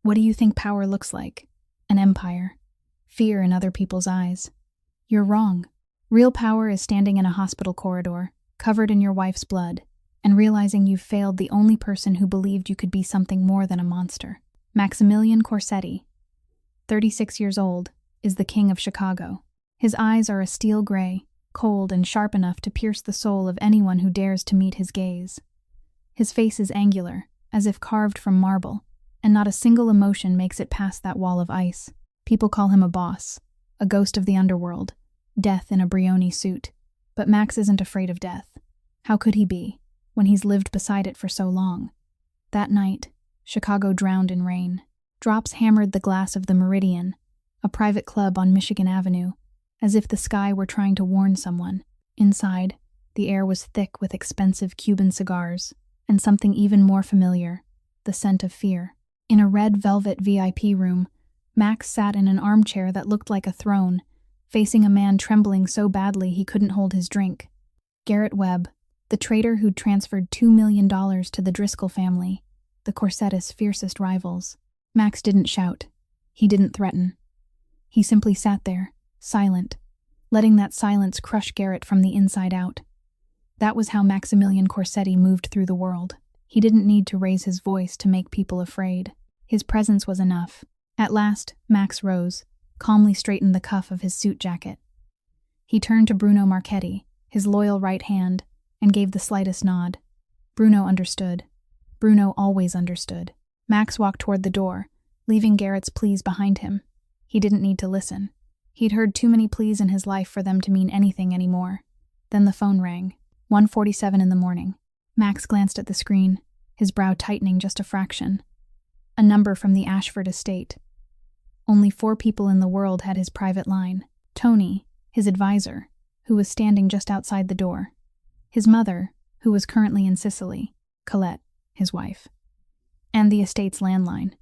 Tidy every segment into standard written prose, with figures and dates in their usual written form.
What do you think power looks like? An empire. Fear in other people's eyes. You're wrong. Real power is standing in a hospital corridor, covered in your wife's blood, and realizing you've failed the only person who believed you could be something more than a monster. Maximilian Corsetti, 36 years old, is the king of Chicago. His eyes are a steel gray, cold and sharp enough to pierce the soul of anyone who dares to meet his gaze. His face is angular, as if carved from marble, and not a single emotion makes it past that wall of ice. People call him a boss, a ghost of the underworld, death in a Brioni suit. But Max isn't afraid of death. How could he be, when he's lived beside it for so long? That night, Chicago drowned in rain. Drops hammered the glass of the Meridian, a private club on Michigan Avenue, as if the sky were trying to warn someone. Inside, the air was thick with expensive Cuban cigars, and something even more familiar, the scent of fear. In a red velvet VIP room, Max sat in an armchair that looked like a throne, facing a man trembling so badly he couldn't hold his drink. Garrett Webb, the traitor who'd transferred $2 million to the Driscoll family, the Corsettis' fiercest rivals. Max didn't shout. He didn't threaten. He simply sat there, silent, letting that silence crush Garrett from the inside out. That was how Maximilian Corsetti moved through the world. He didn't need to raise his voice to make people afraid. His presence was enough. At last, Max rose, calmly straightened the cuff of his suit jacket. He turned to Bruno Marchetti, his loyal right hand, and gave the slightest nod. Bruno understood. Bruno always understood. Max walked toward the door, leaving Garrett's pleas behind him. He didn't need to listen. He'd heard too many pleas in his life for them to mean anything anymore. Then the phone rang. 1:47 in the morning. Max glanced at the screen, his brow tightening just a fraction. A number from the Ashford estate. Only 4 people in the world had his private line. Tony, his advisor, who was standing just outside the door. His mother, who was currently in Sicily. Colette, his wife. And the estate's landline,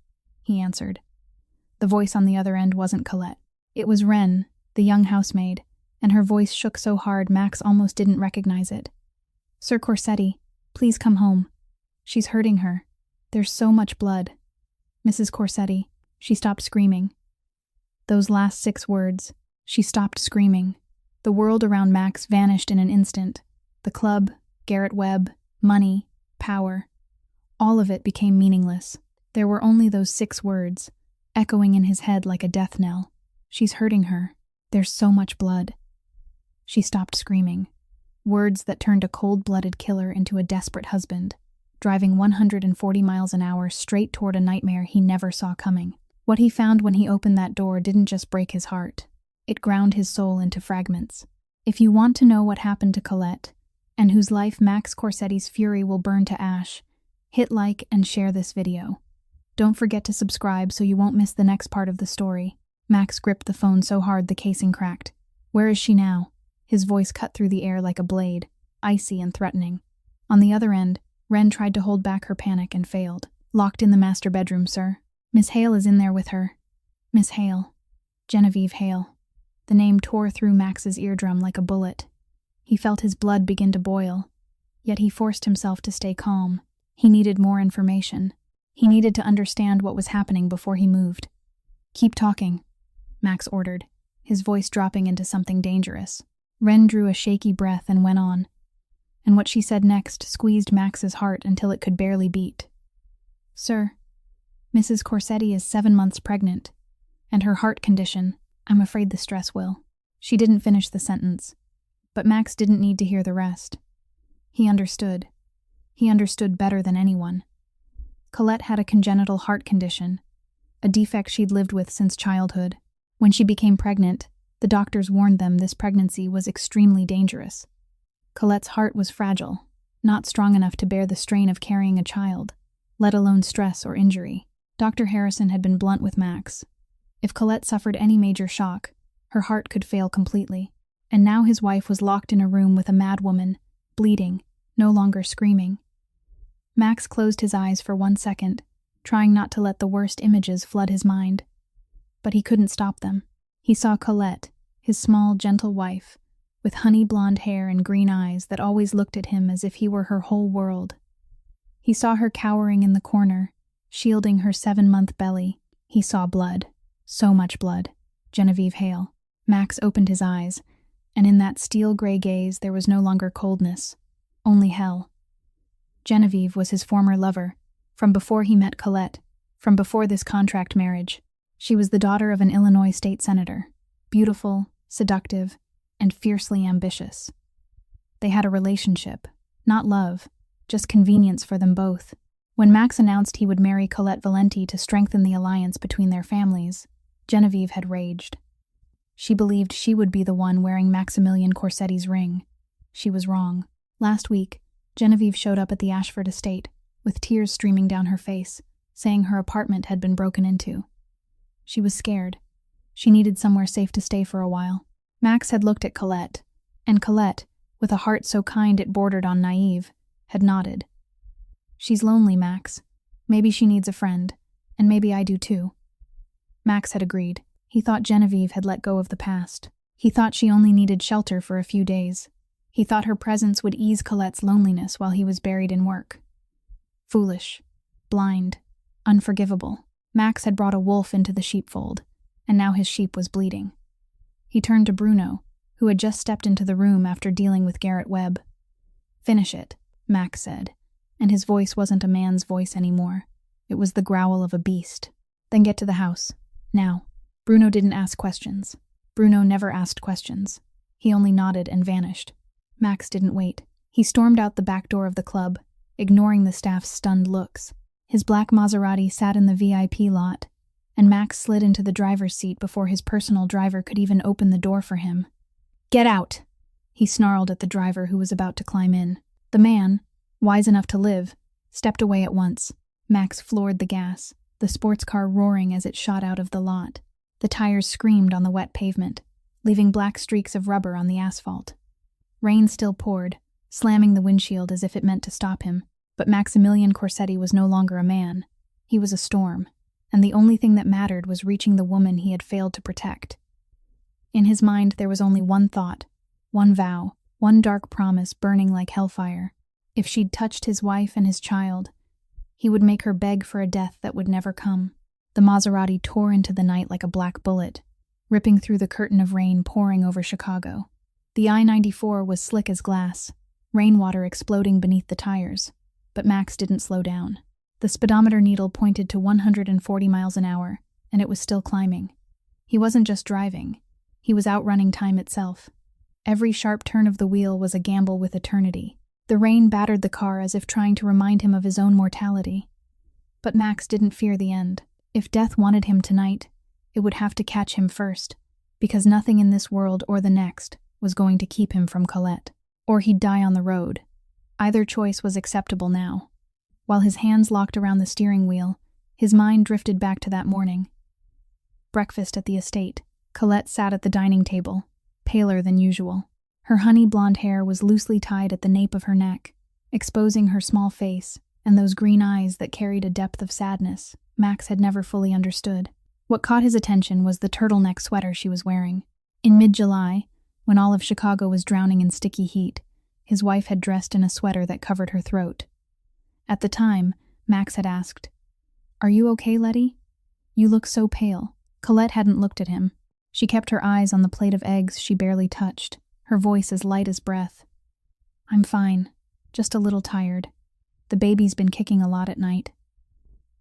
he answered. The voice on the other end wasn't Colette. It was Wren, the young housemaid, and her voice shook so hard Max almost didn't recognize it. Sir Corsetti, please come home. She's hurting her. There's so much blood. Mrs. Corsetti, she stopped screaming. Those last 6 words, she stopped screaming. The world around Max vanished in an instant. The club, Garrett Webb, money, power. All of it became meaningless. There were only those 6 words, echoing in his head like a death knell. She's hurting her. There's so much blood. She stopped screaming. Words that turned a cold-blooded killer into a desperate husband, driving 140 miles an hour straight toward a nightmare he never saw coming. What he found when he opened that door didn't just break his heart. It ground his soul into fragments. If you want to know what happened to Colette, and whose life Max Corsetti's fury will burn to ash, hit like and share this video. Don't forget to subscribe so you won't miss the next part of the story. Max gripped the phone so hard the casing cracked. Where is she now? His voice cut through the air like a blade, icy and threatening. On the other end, Wren tried to hold back her panic and failed. Locked in the master bedroom, sir. Miss Hale is in there with her. Miss Hale. Genevieve Hale. The name tore through Max's eardrum like a bullet. He felt his blood begin to boil, yet he forced himself to stay calm. He needed more information. He needed to understand what was happening before he moved. Keep talking, Max ordered, his voice dropping into something dangerous. Wren drew a shaky breath and went on, and what she said next squeezed Max's heart until it could barely beat. Sir, Mrs. Corsetti is 7 months pregnant, and her heart condition, I'm afraid the stress will. She didn't finish the sentence, but Max didn't need to hear the rest. He understood. He understood better than anyone. Colette had a congenital heart condition, a defect she'd lived with since childhood. When she became pregnant, the doctors warned them this pregnancy was extremely dangerous. Colette's heart was fragile, not strong enough to bear the strain of carrying a child, let alone stress or injury. Dr. Harrison had been blunt with Max. If Colette suffered any major shock, her heart could fail completely. And now his wife was locked in a room with a mad woman, bleeding, no longer screaming. Max closed his eyes for 1 second, trying not to let the worst images flood his mind. But he couldn't stop them. He saw Colette, his small, gentle wife, with honey blonde hair and green eyes that always looked at him as if he were her whole world. He saw her cowering in the corner, Shielding her 7-month belly, he saw blood. So much blood. Genevieve Hale. Max opened his eyes, and in that steel-gray gaze there was no longer coldness, only hell. Genevieve was his former lover, from before he met Colette, from before this contract marriage. She was the daughter of an Illinois state senator, beautiful, seductive, and fiercely ambitious. They had a relationship, not love, just convenience for them both. When Max announced he would marry Colette Valenti to strengthen the alliance between their families, Genevieve had raged. She believed she would be the one wearing Maximilian Corsetti's ring. She was wrong. Last week, Genevieve showed up at the Ashford estate, with tears streaming down her face, saying her apartment had been broken into. She was scared. She needed somewhere safe to stay for a while. Max had looked at Colette, and Colette, with a heart so kind it bordered on naive, had nodded. "She's lonely, Max. Maybe she needs a friend, and maybe I do too." Max had agreed. He thought Genevieve had let go of the past. He thought she only needed shelter for a few days. He thought her presence would ease Colette's loneliness while he was buried in work. Foolish, blind, unforgivable. Max had brought a wolf into the sheepfold, and now his sheep was bleeding. He turned to Bruno, who had just stepped into the room after dealing with Garrett Webb. "Finish it," Max said, and his voice wasn't a man's voice anymore. It was the growl of a beast. "Then get to the house. Now." Bruno didn't ask questions. Bruno never asked questions. He only nodded and vanished. Max didn't wait. He stormed out the back door of the club, ignoring the staff's stunned looks. His black Maserati sat in the VIP lot, and Max slid into the driver's seat before his personal driver could even open the door for him. "Get out!" he snarled at the driver who was about to climb in. The man, wise enough to live, stepped away at once. Max floored the gas, the sports car roaring as it shot out of the lot. The tires screamed on the wet pavement, leaving black streaks of rubber on the asphalt. Rain still poured, slamming the windshield as if it meant to stop him, but Maximilian Corsetti was no longer a man. He was a storm, and the only thing that mattered was reaching the woman he had failed to protect. In his mind there was only one thought, one vow, one dark promise burning like hellfire. If she'd touched his wife and his child, he would make her beg for a death that would never come. The Maserati tore into the night like a black bullet, ripping through the curtain of rain pouring over Chicago. The I-94 was slick as glass, rainwater exploding beneath the tires, but Max didn't slow down. The speedometer needle pointed to 140 miles an hour, and it was still climbing. He wasn't just driving, he was outrunning time itself. Every sharp turn of the wheel was a gamble with eternity. The rain battered the car as if trying to remind him of his own mortality. But Max didn't fear the end. If death wanted him tonight, it would have to catch him first, because nothing in this world or the next was going to keep him from Colette. Or he'd die on the road. Either choice was acceptable now. While his hands locked around the steering wheel, his mind drifted back to that morning. Breakfast at the estate. Colette sat at the dining table, paler than usual. Her honey blonde hair was loosely tied at the nape of her neck, exposing her small face and those green eyes that carried a depth of sadness Max had never fully understood. What caught his attention was the turtleneck sweater she was wearing. In mid-July, when all of Chicago was drowning in sticky heat, his wife had dressed in a sweater that covered her throat. At the time, Max had asked, "Are you okay, Letty? You look so pale." Colette hadn't looked at him. She kept her eyes on the plate of eggs she barely touched, her voice as light as breath. "I'm fine, just a little tired. The baby's been kicking a lot at night."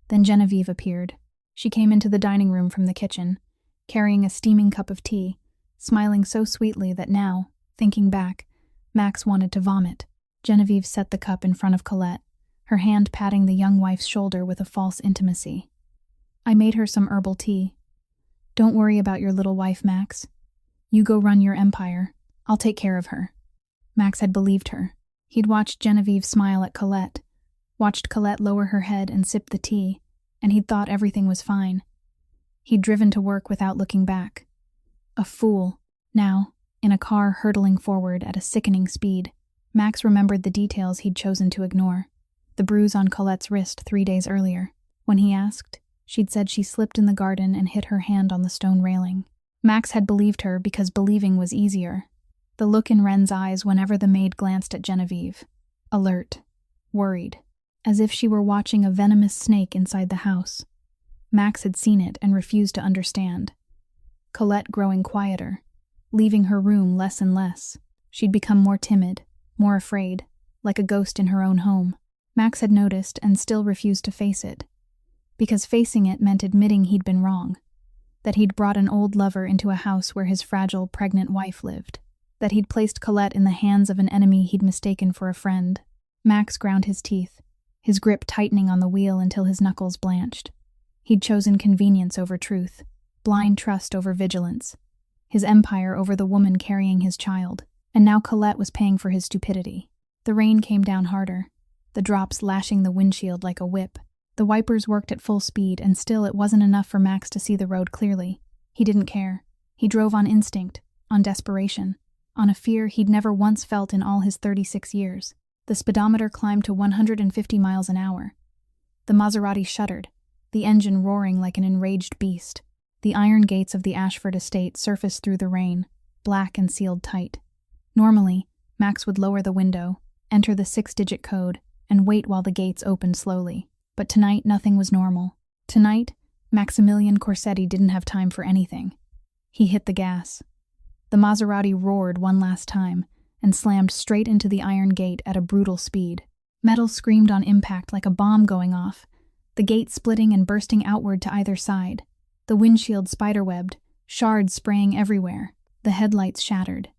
Then Genevieve appeared. She came into the dining room from the kitchen, carrying a steaming cup of tea, smiling so sweetly that now, thinking back, Max wanted to vomit. Genevieve set the cup in front of Colette, her hand patting the young wife's shoulder with a false intimacy. "I made her some herbal tea. Don't worry about your little wife, Max. You go run your empire. I'll take care of her." Max had believed her. He'd watched Genevieve smile at Colette, watched Colette lower her head and sip the tea, and he'd thought everything was fine. He'd driven to work without looking back. A fool. Now, in a car hurtling forward at a sickening speed, Max remembered the details he'd chosen to ignore. The bruise on Colette's wrist 3 days earlier. When he asked, she'd said she slipped in the garden and hit her hand on the stone railing. Max had believed her because believing was easier. The look in Wren's eyes whenever the maid glanced at Genevieve. Alert. Worried. as if she were watching a venomous snake inside the house. Max had seen it and refused to understand. Colette growing quieter, leaving her room less and less. She'd become more timid, more afraid, like a ghost in her own home. Max had noticed and still refused to face it, because facing it meant admitting he'd been wrong, that he'd brought an old lover into a house where his fragile, pregnant wife lived, that he'd placed Colette in the hands of an enemy he'd mistaken for a friend. Max ground his teeth, his grip tightening on the wheel until his knuckles blanched. He'd chosen convenience over truth, blind trust over vigilance, his empire over the woman carrying his child, and now Colette was paying for his stupidity. The rain came down harder, the drops lashing the windshield like a whip. The wipers worked at full speed, and still it wasn't enough for Max to see the road clearly. He didn't care. He drove on instinct, on desperation, on a fear he'd never once felt in all his 36 years. The speedometer climbed to 150 miles an hour. The Maserati shuddered, the engine roaring like an enraged beast. The iron gates of the Ashford estate surfaced through the rain, black and sealed tight. Normally, Max would lower the window, enter the 6-digit code, and wait while the gates opened slowly. But tonight, nothing was normal. Tonight, Maximilian Corsetti didn't have time for anything. He hit the gas. The Maserati roared one last time and slammed straight into the iron gate at a brutal speed. Metal screamed on impact like a bomb going off, the gate splitting and bursting outward to either side. The windshield spiderwebbed, shards spraying everywhere. The headlights shattered,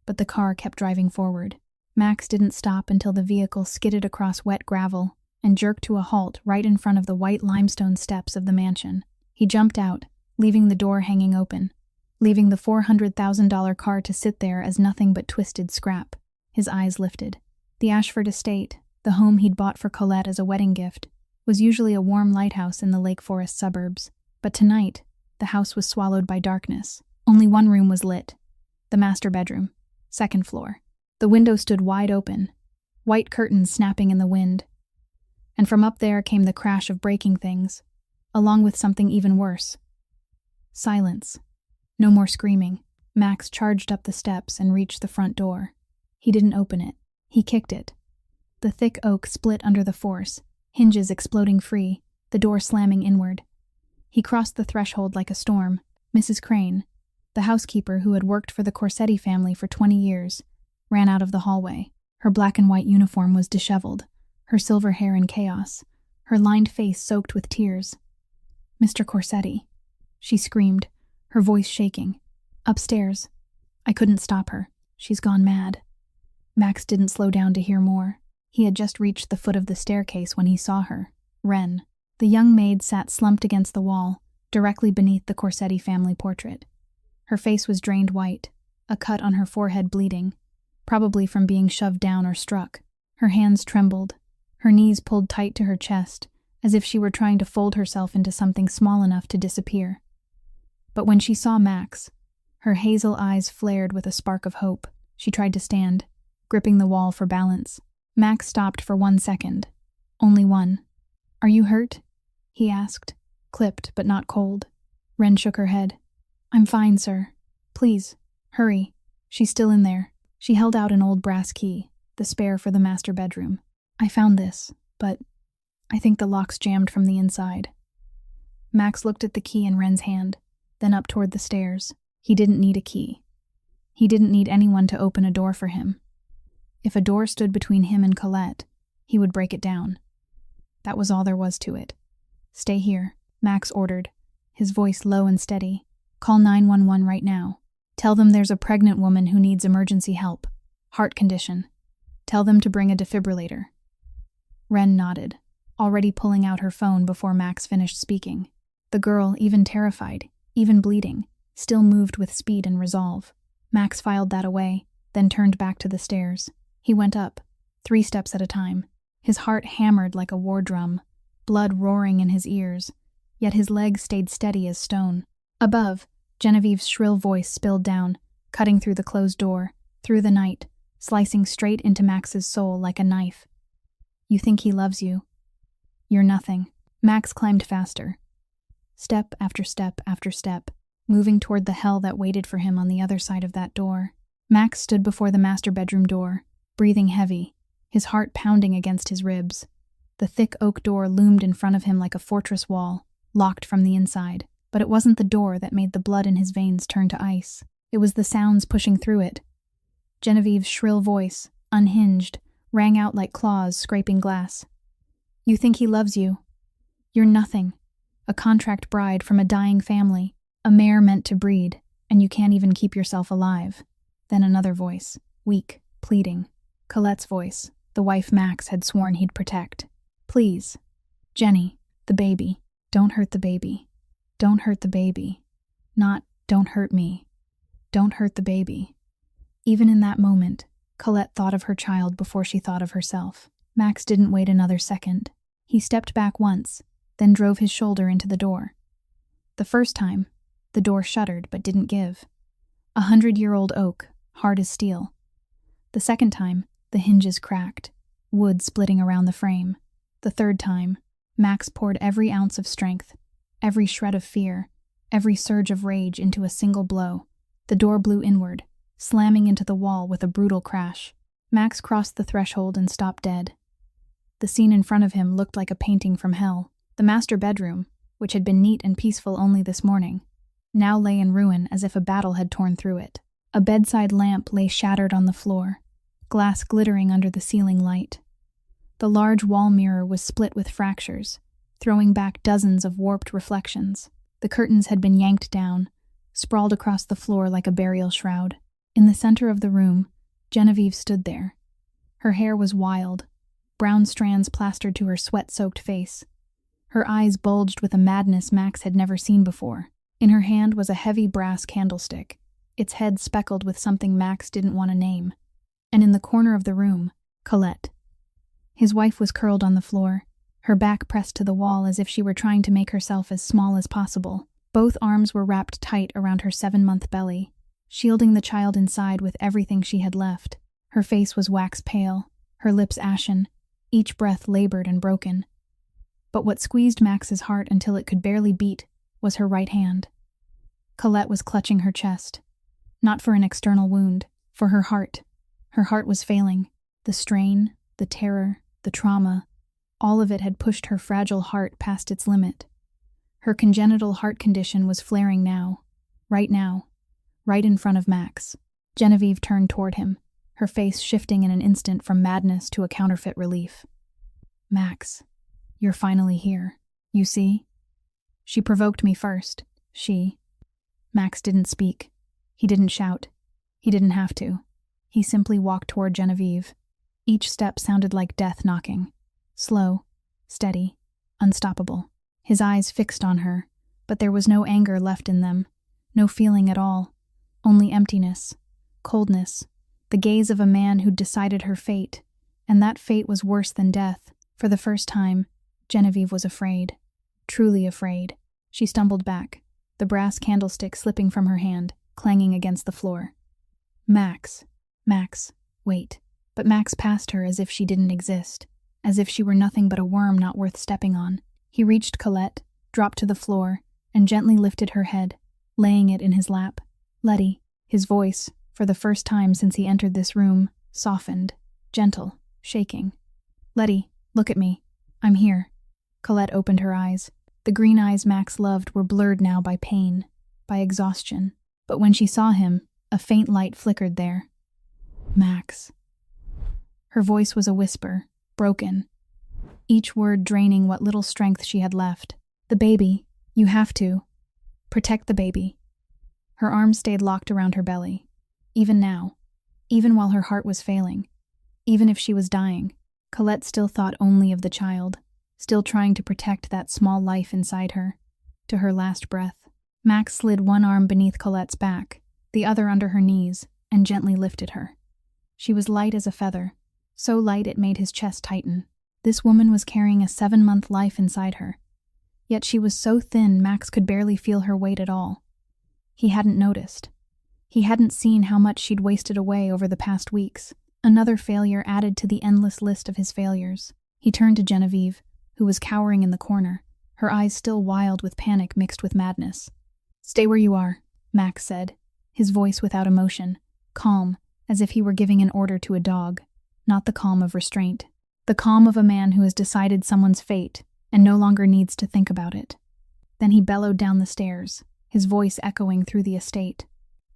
but the car kept driving forward. Max didn't stop until the vehicle skidded across wet gravel and jerked to a halt right in front of the white limestone steps of the mansion. He jumped out, leaving the door hanging open, leaving the $400,000 car to sit there as nothing but twisted scrap. His eyes lifted. The Ashford estate, the home he'd bought for Colette as a wedding gift, was usually a warm lighthouse in the Lake Forest suburbs. But tonight, the house was swallowed by darkness. Only one room was lit, the master bedroom, 2nd floor. The window stood wide open, white curtains snapping in the wind. And from up there came the crash of breaking things, along with something even worse. Silence. No more screaming. Max charged up the steps and reached the front door. He didn't open it. He kicked it. The thick oak split under the force, hinges exploding free, the door slamming inward. He crossed the threshold like a storm. Mrs. Crane, the housekeeper who had worked for the Corsetti family for 20 years, ran out of the hallway. Her black and white uniform was disheveled, her silver hair in chaos, her lined face soaked with tears. "Mr. Corsetti," she screamed, her voice shaking. "Upstairs. I couldn't stop her. She's gone mad." Max didn't slow down to hear more. He had just reached the foot of the staircase when he saw her. Wren. The young maid sat slumped against the wall, directly beneath the Corsetti family portrait. Her face was drained white, a cut on her forehead bleeding, probably from being shoved down or struck. Her hands trembled, her knees pulled tight to her chest, as if she were trying to fold herself into something small enough to disappear. But when she saw Max, her hazel eyes flared with a spark of hope. She tried to stand, gripping the wall for balance. Max stopped for 1 second. Only one. "Are you hurt?" he asked, clipped but not cold. Wren shook her head. "I'm fine, sir. Please, hurry. She's still in there." She held out an old brass key, the spare for the master bedroom. "I found this, but I think the lock's jammed from the inside." Max looked at the key in Wren's hand, then up toward the stairs. He didn't need a key. He didn't need anyone to open a door for him. If a door stood between him and Colette, he would break it down. That was all there was to it. "Stay here," Max ordered, his voice low and steady. "Call 911 right now. Tell them there's a pregnant woman who needs emergency help. Heart condition. Tell them to bring a defibrillator." Wren nodded, already pulling out her phone before Max finished speaking. The girl, even terrified, even bleeding, still moved with speed and resolve. Max filed that away, then turned back to the stairs. He went up, 3 steps at a time. His heart hammered like a war drum, blood roaring in his ears, yet his legs stayed steady as stone. Above, Genevieve's shrill voice spilled down, cutting through the closed door, through the night, slicing straight into Max's soul like a knife. "You think he loves you? You're nothing." Max climbed faster, step after step after step, moving toward the hell that waited for him on the other side of that door. Max stood before the master bedroom door, breathing heavy, his heart pounding against his ribs. The thick oak door loomed in front of him like a fortress wall, locked from the inside. But it wasn't the door that made the blood in his veins turn to ice. It was the sounds pushing through it. Genevieve's shrill voice, unhinged, rang out like claws scraping glass. You think he loves you? You're nothing. A contract bride from a dying family, a mare meant to breed, and you can't even keep yourself alive. Then another voice, weak, pleading. Colette's voice, the wife Max had sworn he'd protect. Please. Jenny, the baby. Don't hurt the baby. Don't hurt the baby. Not, don't hurt me. Don't hurt the baby. Even in that moment, Colette thought of her child before she thought of herself. Max didn't wait another second. He stepped back once, then drove his shoulder into the door. The first time, the door shuddered but didn't give. 100-year-old oak, hard as steel. The second time, the hinges cracked, wood splitting around the frame. The third time, Max poured every ounce of strength, every shred of fear, every surge of rage into a single blow. The door blew inward, slamming into the wall with a brutal crash. Max crossed the threshold and stopped dead. The scene in front of him looked like a painting from hell. The master bedroom, which had been neat and peaceful only this morning, now lay in ruin as if a battle had torn through it. A bedside lamp lay shattered on the floor, glass glittering under the ceiling light. The large wall mirror was split with fractures, throwing back dozens of warped reflections. The curtains had been yanked down, sprawled across the floor like a burial shroud. In the center of the room, Genevieve stood there. Her hair was wild, brown strands plastered to her sweat-soaked face. Her eyes bulged with a madness Max had never seen before. In her hand was a heavy brass candlestick, its head speckled with something Max didn't want to name. And in the corner of the room, Colette. His wife was curled on the floor, her back pressed to the wall as if she were trying to make herself as small as possible. Both arms were wrapped tight around her 7-month belly, shielding the child inside with everything she had left. Her face was wax pale, her lips ashen, each breath labored and broken. But what squeezed Max's heart until it could barely beat was her right hand. Colette was clutching her chest, not for an external wound, for her heart. Her heart was failing. The strain, the terror, the trauma, all of it had pushed her fragile heart past its limit. Her congenital heart condition was flaring now, right in front of Max. Genevieve turned toward him, her face shifting in an instant from madness to a counterfeit relief. Max, you're finally here. You see? She provoked me first. Max didn't speak. He didn't shout. He didn't have to. He simply walked toward Genevieve. Each step sounded like death knocking. Slow, steady, unstoppable. His eyes fixed on her, but there was no anger left in them, no feeling at all, only emptiness, coldness, the gaze of a man who'd decided her fate, and that fate was worse than death. For the first time, Genevieve was afraid, truly afraid. She stumbled back, the brass candlestick slipping from her hand, clanging against the floor. Max, wait. But Max passed her as if she didn't exist, as if she were nothing but a worm not worth stepping on. He reached Colette, dropped to the floor, and gently lifted her head, laying it in his lap. Letty, his voice, for the first time since he entered this room, softened, gentle, shaking. Letty, look at me. I'm here. Colette opened her eyes. The green eyes Max loved were blurred now by pain, by exhaustion. But when she saw him, a faint light flickered there. Max. Her voice was a whisper, broken, each word draining what little strength she had left. The baby, you have to. Protect the baby. Her arms stayed locked around her belly. Even now, even while her heart was failing, even if she was dying, Colette still thought only of the child, still trying to protect that small life inside her, to her last breath. Max slid one arm beneath Colette's back, the other under her knees, and gently lifted her. She was light as a feather, so light it made his chest tighten. This woman was carrying a 7-month life inside her. Yet she was so thin Max could barely feel her weight at all. He hadn't noticed. He hadn't seen how much she'd wasted away over the past weeks. Another failure added to the endless list of his failures. He turned to Genevieve, who was cowering in the corner, her eyes still wild with panic mixed with madness. Stay where you are, Max said, his voice without emotion, calm, as if he were giving an order to a dog, not the calm of restraint. the calm of a man who has decided someone's fate and no longer needs to think about it. Then he bellowed down the stairs, his voice echoing through the estate.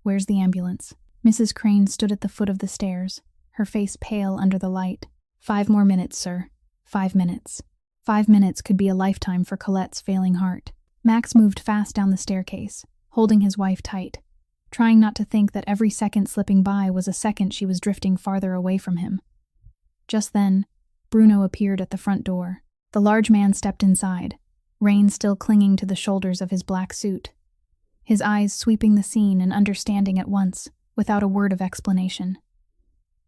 "Where's the ambulance?" Mrs. Crane stood at the foot of the stairs, her face pale under the light. 5 more minutes, sir. 5 minutes. 5 minutes could be a lifetime for Colette's failing heart. Max moved fast down the staircase, holding his wife tight, trying not to think that every second slipping by was a second she was drifting farther away from him. Just then, Bruno appeared at the front door. The large man stepped inside, rein still clinging to the shoulders of his black suit, his eyes sweeping the scene and understanding at once, without a word of explanation.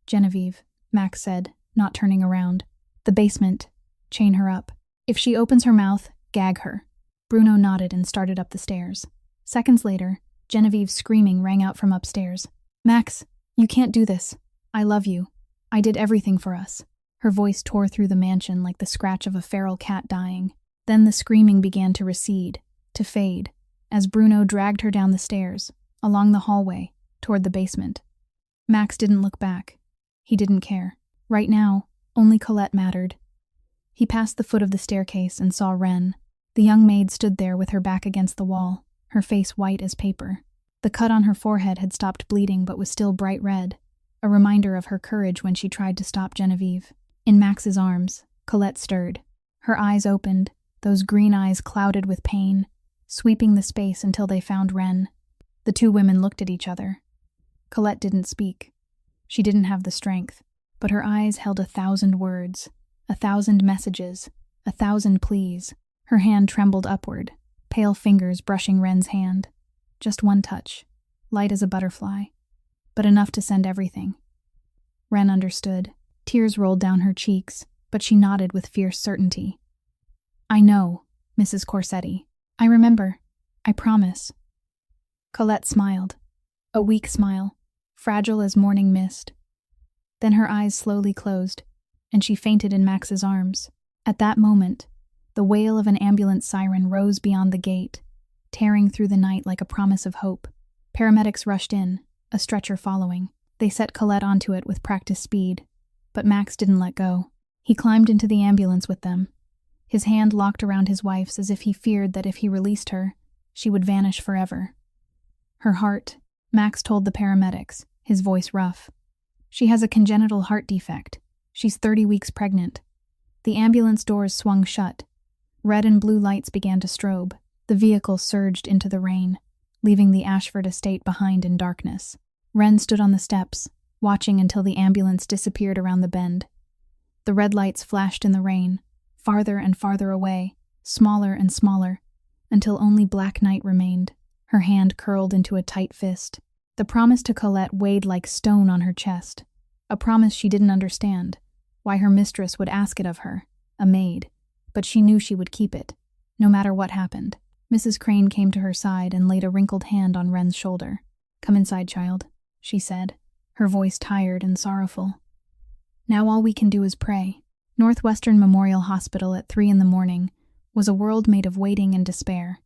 "Genevieve," Max said, not turning around. "The basement. Chain her up. If she opens her mouth, gag her." Bruno nodded and started up the stairs. Seconds later, Genevieve's screaming rang out from upstairs. "Max, you can't do this. I love you. I did everything for us." Her voice tore through the mansion like the scratch of a feral cat dying. Then the screaming began to recede, to fade, as Bruno dragged her down the stairs, along the hallway, toward the basement. Max didn't look back. He didn't care. Right now, only Colette mattered. He passed the foot of the staircase and saw Wren. The young maid stood there with her back against the wall, her face white as paper. The cut on her forehead had stopped bleeding but was still bright red, a reminder of her courage when she tried to stop Genevieve. In Max's arms, Colette stirred. Her eyes opened, those green eyes clouded with pain, sweeping the space until they found Wren. The two women looked at each other. Colette didn't speak. She didn't have the strength, but her eyes held 1,000 words, 1,000 messages, 1,000 pleas. Her hand trembled upward, pale fingers brushing Wren's hand. Just one touch, light as a butterfly, but enough to send everything. Wren understood. Tears rolled down her cheeks, but she nodded with fierce certainty. "I know, Mrs. Corsetti. I remember. I promise." Colette smiled, a weak smile, fragile as morning mist. Then her eyes slowly closed, and she fainted in Max's arms. At that moment, the wail of an ambulance siren rose beyond the gate, tearing through the night like a promise of hope. Paramedics rushed in, a stretcher following. They set Colette onto it with practiced speed, but Max didn't let go. He climbed into the ambulance with them, his hand locked around his wife's as if he feared that if he released her, she would vanish forever. "Her heart," Max told the paramedics, his voice rough. "She has a congenital heart defect. She's 30 weeks pregnant." The ambulance doors swung shut. Red and blue lights began to strobe. The vehicle surged into the rain, leaving the Ashford estate behind in darkness. Wren stood on the steps, watching until the ambulance disappeared around the bend. The red lights flashed in the rain, farther and farther away, smaller and smaller, until only black night remained. Her hand curled into a tight fist. The promise to Colette weighed like stone on her chest, a promise she didn't understand, why her mistress would ask it of her, a maid, but she knew she would keep it, no matter what happened. Mrs. Crane came to her side and laid a wrinkled hand on Wren's shoulder. "Come inside, child," she said, her voice tired and sorrowful. "Now all we can do is pray." Northwestern Memorial Hospital at 3 a.m. was a world made of waiting and despair.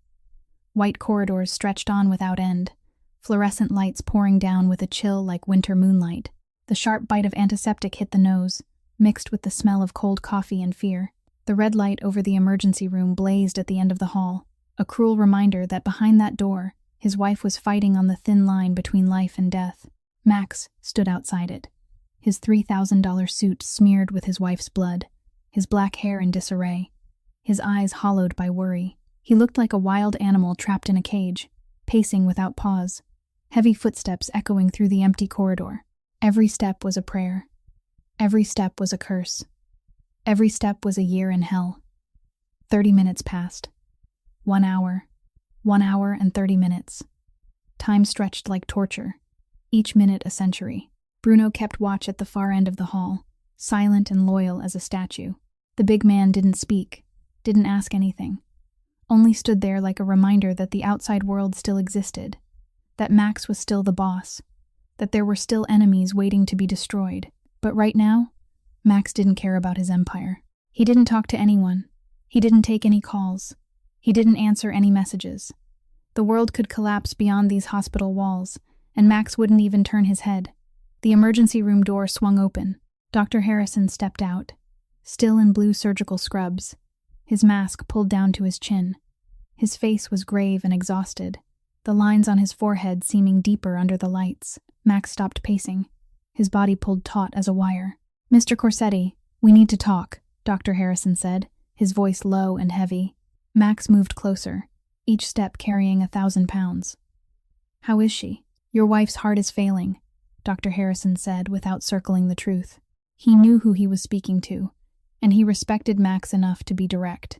White corridors stretched on without end, fluorescent lights pouring down with a chill like winter moonlight. The sharp bite of antiseptic hit the nose, mixed with the smell of cold coffee and fear. The red light over the emergency room blazed at the end of the hall, a cruel reminder that behind that door, his wife was fighting on the thin line between life and death. Max stood outside it, his $3,000 suit smeared with his wife's blood, his black hair in disarray, his eyes hollowed by worry. He looked like a wild animal trapped in a cage, pacing without pause, heavy footsteps echoing through the empty corridor. Every step was a prayer. Every step was a curse. Every step was a year in hell. 30 minutes passed. 1 hour. 1 hour and 30 minutes. Time stretched like torture, each minute a century. Bruno kept watch at the far end of the hall, silent and loyal as a statue. The big man didn't speak, didn't ask anything, only stood there like a reminder that the outside world still existed, that Max was still the boss, that there were still enemies waiting to be destroyed. But right now, Max didn't care about his empire. He didn't talk to anyone. He didn't take any calls. He didn't answer any messages. The world could collapse beyond these hospital walls, and Max wouldn't even turn his head. The emergency room door swung open. Dr. Harrison stepped out, still in blue surgical scrubs, his mask pulled down to his chin. His face was grave and exhausted, the lines on his forehead seeming deeper under the lights. Max stopped pacing, his body pulled taut as a wire. "Mr. Corsetti, we need to talk," Dr. Harrison said, his voice low and heavy. Max moved closer, each step carrying 1,000 pounds. "How is she?" "Your wife's heart is failing," Dr. Harrison said without circling the truth. He knew who he was speaking to, and he respected Max enough to be direct.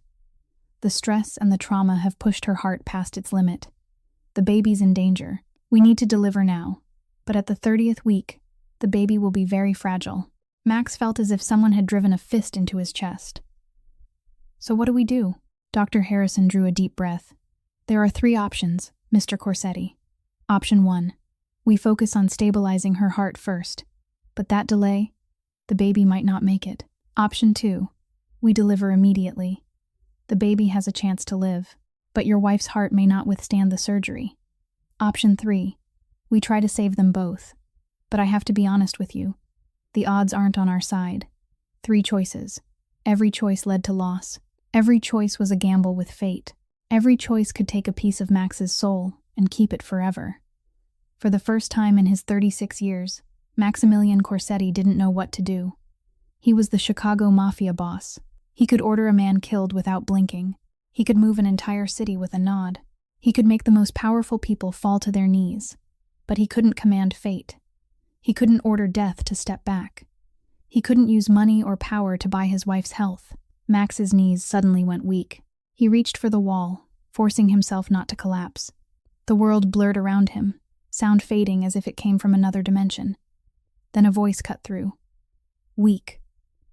"The stress and the trauma have pushed her heart past its limit. The baby's in danger. We need to deliver now, but at the 30th week, the baby will be very fragile." Max felt as if someone had driven a fist into his chest. "So what do we do?" Dr. Harrison drew a deep breath. "There are 3 options, Mr. Corsetti. Option 1. We focus on stabilizing her heart first, but that delay, the baby might not make it. Option 2. We deliver immediately. The baby has a chance to live, but your wife's heart may not withstand the surgery. Option 3. We try to save them both, but I have to be honest with you. The odds aren't on our side. 3 choices. Every choice led to loss. Every choice was a gamble with fate. Every choice could take a piece of Max's soul and keep it forever." For the first time in his 36 years, Maximilian Corsetti didn't know what to do. He was the Chicago Mafia boss. He could order a man killed without blinking. He could move an entire city with a nod. He could make the most powerful people fall to their knees. But he couldn't command fate. He couldn't order death to step back. He couldn't use money or power to buy his wife's health. Max's knees suddenly went weak. He reached for the wall, forcing himself not to collapse. The world blurred around him, sound fading as if it came from another dimension. Then a voice cut through. Weak,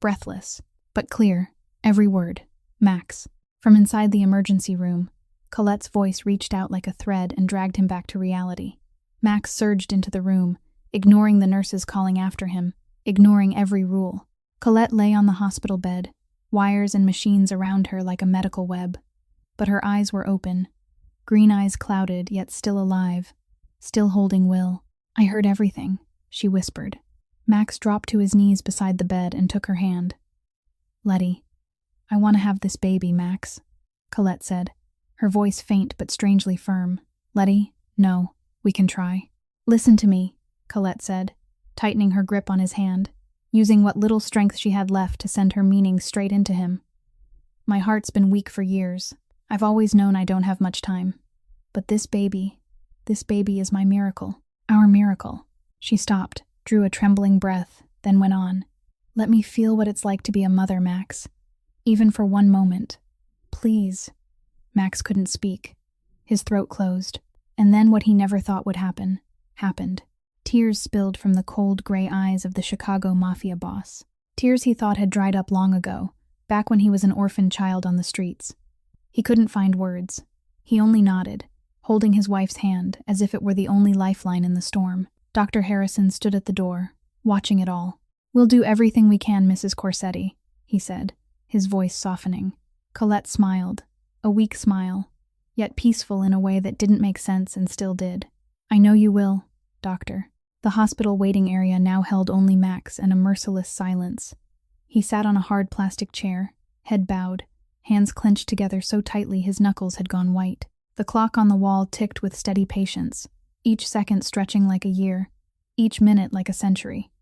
breathless, but clear, every word. "Max." From inside the emergency room, Colette's voice reached out like a thread and dragged him back to reality. Max surged into the room, ignoring the nurses calling after him, ignoring every rule. Colette lay on the hospital bed, wires and machines around her like a medical web. But her eyes were open, green eyes clouded yet still alive, still holding Will. "I heard everything," she whispered. Max dropped to his knees beside the bed and took her hand. "Letty, I want to have this baby, Max," Colette said, her voice faint but strangely firm. "Letty, no, we can try." "Listen to me," Colette said, tightening her grip on his hand, using what little strength she had left to send her meaning straight into him. "My heart's been weak for years. I've always known I don't have much time. But this baby is my miracle. Our miracle." She stopped, drew a trembling breath, then went on. "Let me feel what it's like to be a mother, Max. Even for one moment. Please." Max couldn't speak. His throat closed. And then what he never thought would happen, happened. Tears spilled from the cold gray eyes of the Chicago Mafia boss. Tears he thought had dried up long ago, back when he was an orphan child on the streets. He couldn't find words. He only nodded, holding his wife's hand as if it were the only lifeline in the storm. Dr. Harrison stood at the door, watching it all. "We'll do everything we can, Mrs. Corsetti," he said, his voice softening. Colette smiled, a weak smile, yet peaceful in a way that didn't make sense and still did. "I know you will, Doctor." The hospital waiting area now held only Max and a merciless silence. He sat on a hard plastic chair, head bowed, hands clenched together so tightly his knuckles had gone white. The clock on the wall ticked with steady patience, each second stretching like a year, each minute like a century.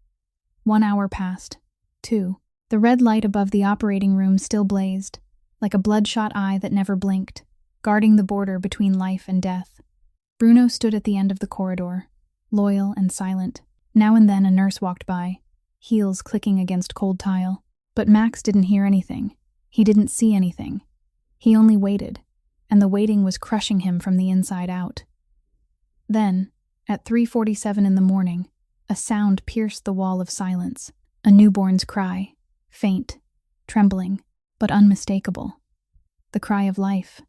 1 hour passed. 2. The red light above the operating room still blazed, like a bloodshot eye that never blinked, guarding the border between life and death. Bruno stood at the end of the corridor, loyal and silent. Now and then a nurse walked by, heels clicking against cold tile. But Max didn't hear anything. He didn't see anything. He only waited, and the waiting was crushing him from the inside out. Then, at 3:47 in the morning, a sound pierced the wall of silence. A newborn's cry, faint, trembling, but unmistakable. The cry of life,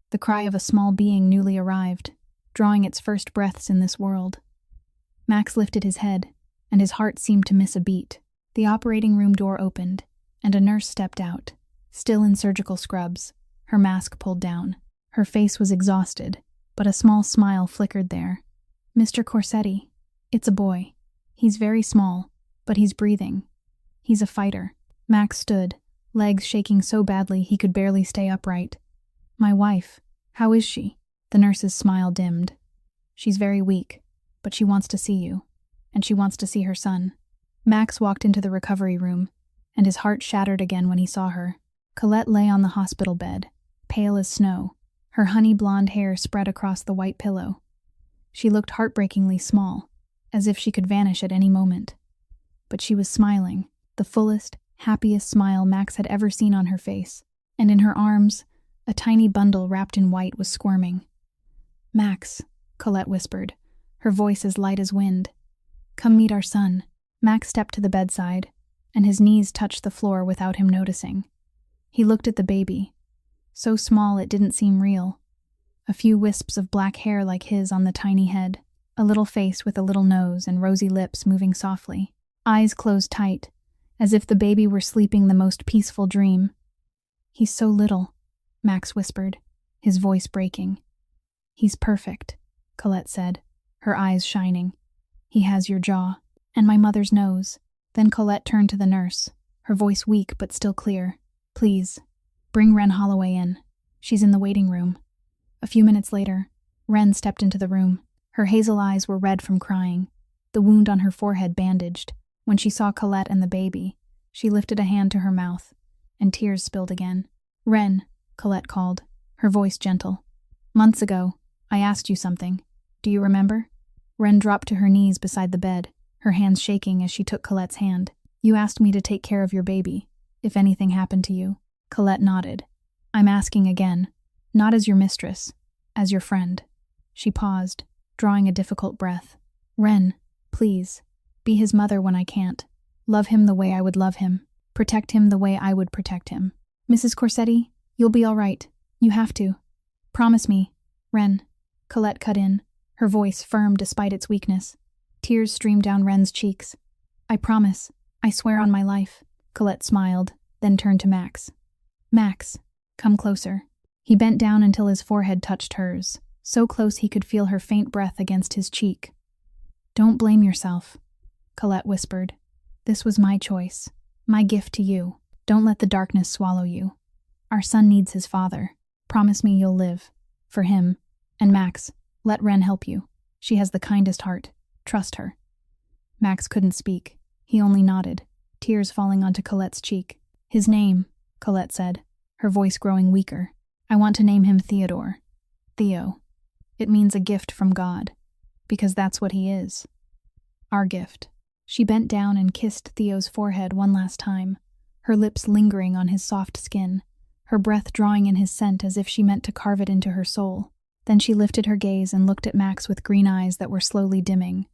the cry of a small being newly arrived, drawing its first breaths in this world. Max lifted his head, and his heart seemed to miss a beat. The operating room door opened, and a nurse stepped out, still in surgical scrubs, her mask pulled down. Her face was exhausted, but a small smile flickered there. "Mr. Corsetti, it's a boy. He's very small, but he's breathing. He's a fighter." Max stood, legs shaking so badly he could barely stay upright. "My wife, how is she?" The nurse's smile dimmed. "She's very weak, but she wants to see you, and she wants to see her son." Max walked into the recovery room, and his heart shattered again when he saw her. Colette lay on the hospital bed, pale as snow, her honey blonde hair spread across the white pillow. She looked heartbreakingly small, as if she could vanish at any moment. But she was smiling, the fullest, happiest smile Max had ever seen on her face, and in her arms, a tiny bundle wrapped in white was squirming. "Max," Colette whispered, her voice as light as wind. "Come meet our son." Max stepped to the bedside, and his knees touched the floor without him noticing. He looked at the baby, so small it didn't seem real. A few wisps of black hair like his on the tiny head, a little face with a little nose and rosy lips moving softly, eyes closed tight, as if the baby were sleeping the most peaceful dream. "He's so little," Max whispered, his voice breaking. "He's perfect," Colette said, her eyes shining. "He has your jaw, and my mother's nose." Then Colette turned to the nurse, her voice weak but still clear. "Please, bring Wren Holloway in. She's in the waiting room." A few minutes later, Wren stepped into the room. Her hazel eyes were red from crying, the wound on her forehead bandaged. When she saw Colette and the baby, she lifted a hand to her mouth, and tears spilled again. "Wren," Colette called, her voice gentle. "Months ago, I asked you something. Do you remember?" Wren dropped to her knees beside the bed, her hands shaking as she took Colette's hand. "You asked me to take care of your baby, if anything happened to you." Colette nodded. "I'm asking again, not as your mistress, as your friend." She paused, drawing a difficult breath. "Wren, please, be his mother when I can't. Love him the way I would love him. Protect him the way I would protect him." "Mrs. Corsetti, you'll be all right. You have to. Promise me, Wren." Colette cut in, her voice firm despite its weakness. Tears streamed down Wren's cheeks. "I promise. I swear on my life." Colette smiled, then turned to Max. "Max, come closer." He bent down until his forehead touched hers, so close he could feel her faint breath against his cheek. "Don't blame yourself," Colette whispered. "This was my choice, my gift to you. Don't let the darkness swallow you. Our son needs his father. Promise me you'll live. For him. And Max, let Wren help you. She has the kindest heart. Trust her." Max couldn't speak. He only nodded, tears falling onto Colette's cheek. "His name," Colette said, her voice growing weaker. "I want to name him Theodore. Theo. It means a gift from God, because that's what he is. Our gift." She bent down and kissed Theo's forehead one last time, her lips lingering on his soft skin, her breath drawing in his scent as if she meant to carve it into her soul. Then she lifted her gaze and looked at Max with green eyes that were slowly dimming.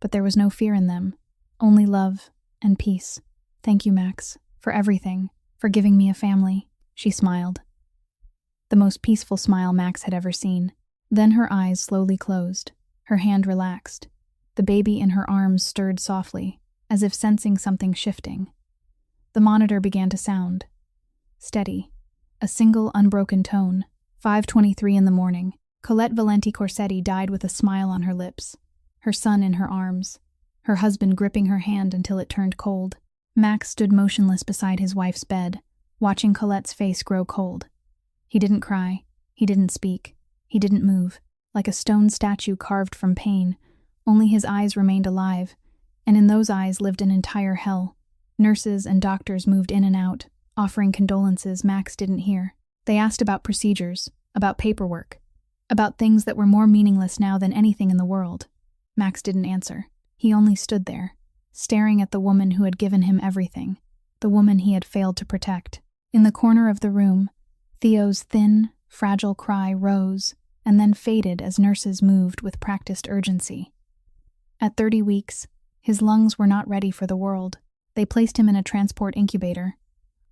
But there was no fear in them, only love and peace. "Thank you, Max, for everything, for giving me a family," she smiled. The most peaceful smile Max had ever seen. Then her eyes slowly closed, her hand relaxed. The baby in her arms stirred softly, as if sensing something shifting. The monitor began to sound. Steady, a single unbroken tone. 5:23 in the morning. Colette Valenti Corsetti died with a smile on her lips, her son in her arms, her husband gripping her hand until it turned cold. Max stood motionless beside his wife's bed, watching Colette's face grow cold. He didn't cry, he didn't speak, he didn't move. Like a stone statue carved from pain, only his eyes remained alive, and in those eyes lived an entire hell. Nurses and doctors moved in and out, offering condolences Max didn't hear. They asked about procedures, about paperwork, about things that were more meaningless now than anything in the world. Max didn't answer. He only stood there, staring at the woman who had given him everything, the woman he had failed to protect. In the corner of the room, Theo's thin, fragile cry rose and then faded as nurses moved with practiced urgency. At 30 weeks, his lungs were not ready for the world. They placed him in a transport incubator,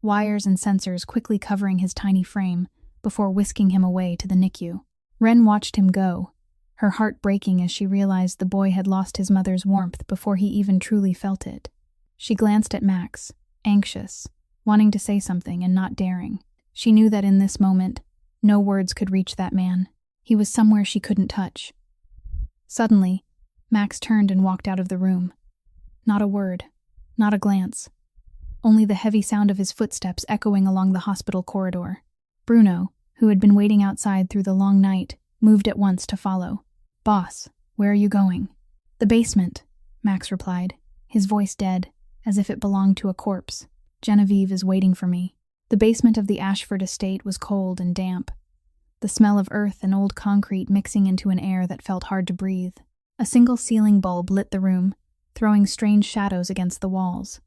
wires and sensors quickly covering his tiny frame before whisking him away to the NICU. Wren watched him go, her heart breaking as she realized the boy had lost his mother's warmth before he even truly felt it. She glanced at Max, anxious, wanting to say something and not daring. She knew that in this moment, no words could reach that man. He was somewhere she couldn't touch. Suddenly, Max turned and walked out of the room. Not a word, not a glance. only the heavy sound of his footsteps echoing along the hospital corridor. Bruno, who had been waiting outside through the long night, moved at once to follow. "Boss, where are you going?" "The basement," Max replied, his voice dead, as if it belonged to a corpse. "Genevieve is waiting for me." The basement of the Ashford estate was cold and damp, the smell of earth and old concrete mixing into an air that felt hard to breathe. A single ceiling bulb lit the room, throwing strange shadows against the walls.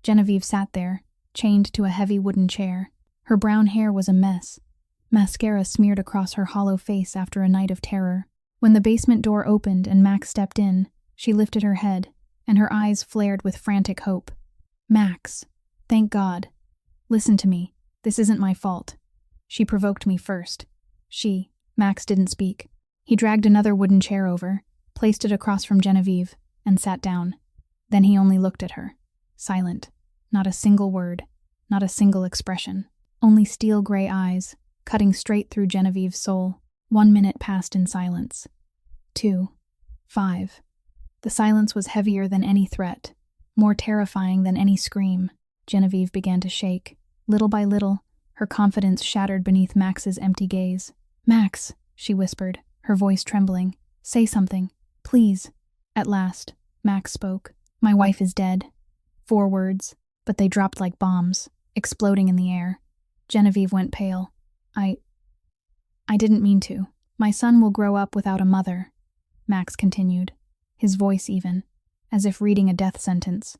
Genevieve sat there, chained to a heavy wooden chair. Her brown hair was a mess, mascara smeared across her hollow face after a night of terror. When the basement door opened and Max stepped in, she lifted her head, and her eyes flared with frantic hope. "Max, thank God. Listen to me. This isn't my fault. She provoked me first." Max didn't speak. He dragged another wooden chair over, placed it across from Genevieve, and sat down. Then he only looked at her, silent. Not a single word, not a single expression. Only steel-gray eyes, cutting straight through Genevieve's soul. 1 minute passed in silence. 2. 5. The silence was heavier than any threat, more terrifying than any scream. Genevieve began to shake. Little by little, her confidence shattered beneath Max's empty gaze. "Max," she whispered, her voice trembling. "Say something, please." At last, Max spoke. "My wife is dead." 4 words, but they dropped like bombs, exploding in the air. Genevieve went pale. I didn't mean to. My son will grow up without a mother," Max continued, his voice even, as if reading a death sentence.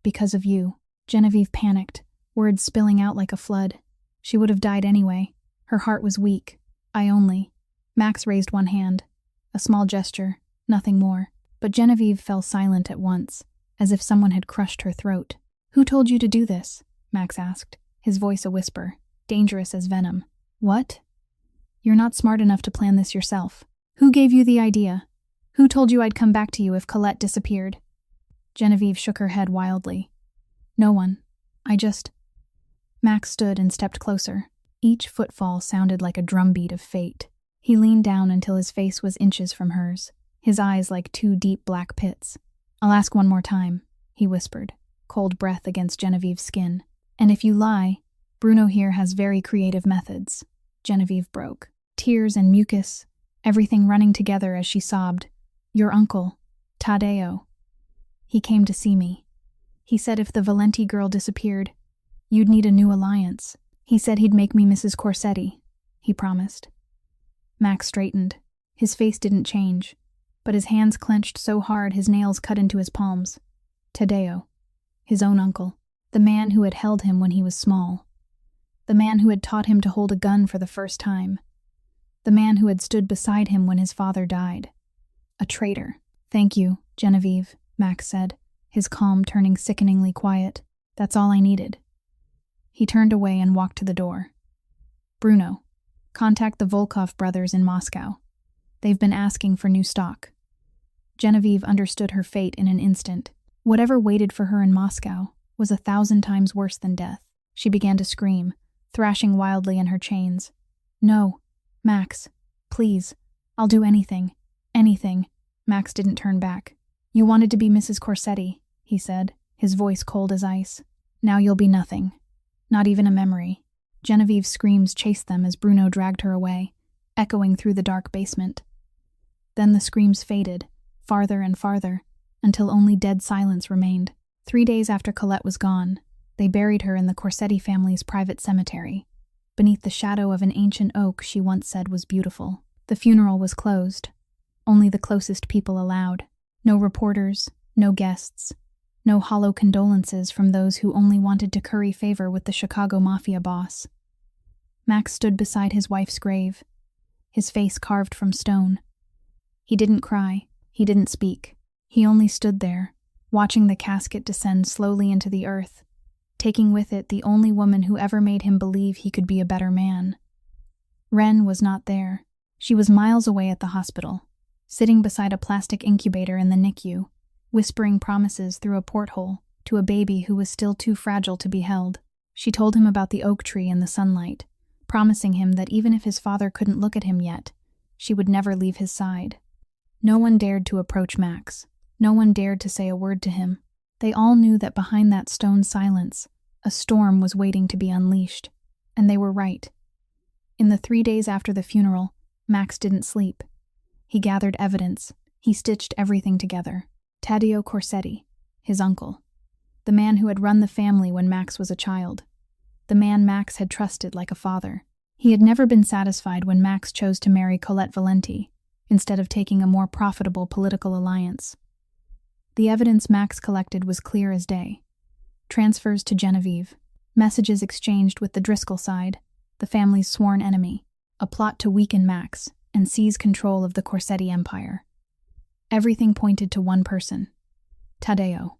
"Because of you." Genevieve panicked, words spilling out like a flood. She would have died anyway. Her heart was weak. Max raised one hand. A small gesture, nothing more. But Genevieve fell silent at once, as if someone had crushed her throat. "Who told you to do this?" Max asked, his voice a whisper, dangerous as venom. "What? You're not smart enough to plan this yourself. Who gave you the idea? Who told you I'd come back to you if Colette disappeared?" Genevieve shook her head wildly. "No one. Max stood and stepped closer. Each footfall sounded like a drumbeat of fate. He leaned down until his face was inches from hers, his eyes like 2 deep black pits. "I'll ask one more time," he whispered, cold breath against Genevieve's skin. "And if you lie, Bruno here has very creative methods." Genevieve broke. Tears and mucus, everything running together as she sobbed. "Your uncle, Taddeo. He came to see me. He said if the Valenti girl disappeared, you'd need a new alliance. He said he'd make me Mrs. Corsetti. He promised." Max straightened. His face didn't change, but his hands clenched so hard his nails cut into his palms. Taddeo. His own uncle. The man who had held him when he was small. The man who had taught him to hold a gun for the first time. The man who had stood beside him when his father died. A traitor. "Thank you, Genevieve," Max said, his calm turning sickeningly quiet. "That's all I needed." He turned away and walked to the door. "Bruno, contact the Volkov brothers in Moscow. They've been asking for new stock." Genevieve understood her fate in an instant. Whatever waited for her in Moscow was 1,000 times worse than death. She began to scream, thrashing wildly in her chains. "No, Max, please, I'll do anything. Anything." Max didn't turn back. "You wanted to be Mrs. Corsetti," he said, his voice cold as ice. "Now you'll be nothing. Not even a memory." Genevieve's screams chased them as Bruno dragged her away, echoing through the dark basement. Then the screams faded, farther and farther, until only dead silence remained. 3 days after Colette was gone, they buried her in the Corsetti family's private cemetery, beneath the shadow of an ancient oak she once said was beautiful. The funeral was closed. Only the closest people allowed. No reporters, no guests, no hollow condolences from those who only wanted to curry favor with the Chicago Mafia boss. Max stood beside his wife's grave, his face carved from stone. He didn't cry, he didn't speak. He only stood there, watching the casket descend slowly into the earth, taking with it the only woman who ever made him believe he could be a better man. Ren was not there. She was miles away at the hospital, sitting beside a plastic incubator in the NICU, whispering promises through a porthole to a baby who was still too fragile to be held. She told him about the oak tree and the sunlight, promising him that even if his father couldn't look at him yet, she would never leave his side. No one dared to approach Max. No one dared to say a word to him. They all knew that behind that stone silence, a storm was waiting to be unleashed. And they were right. In the 3 days after the funeral, Max didn't sleep. He gathered evidence. He stitched everything together. Taddeo Corsetti, his uncle. The man who had run the family when Max was a child. The man Max had trusted like a father. He had never been satisfied when Max chose to marry Colette Valenti, instead of taking a more profitable political alliance. The evidence Max collected was clear as day. Transfers to Genevieve, messages exchanged with the Driscoll side, the family's sworn enemy, a plot to weaken Max and seize control of the Corsetti empire. Everything pointed to one person, Taddeo.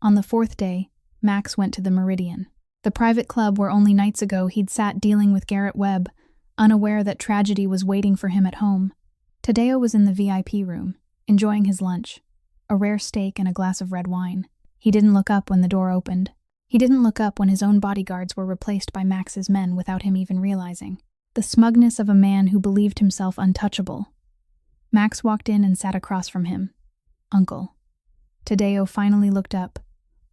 On the 4th day, Max went to the Meridian, the private club where only nights ago he'd sat dealing with Garrett Webb, unaware that tragedy was waiting for him at home. Taddeo was in the VIP room, enjoying his lunch, a rare steak and a glass of red wine. He didn't look up when the door opened. He didn't look up when his own bodyguards were replaced by Max's men without him even realizing. The smugness of a man who believed himself untouchable. Max walked in and sat across from him. Uncle. Taddeo finally looked up,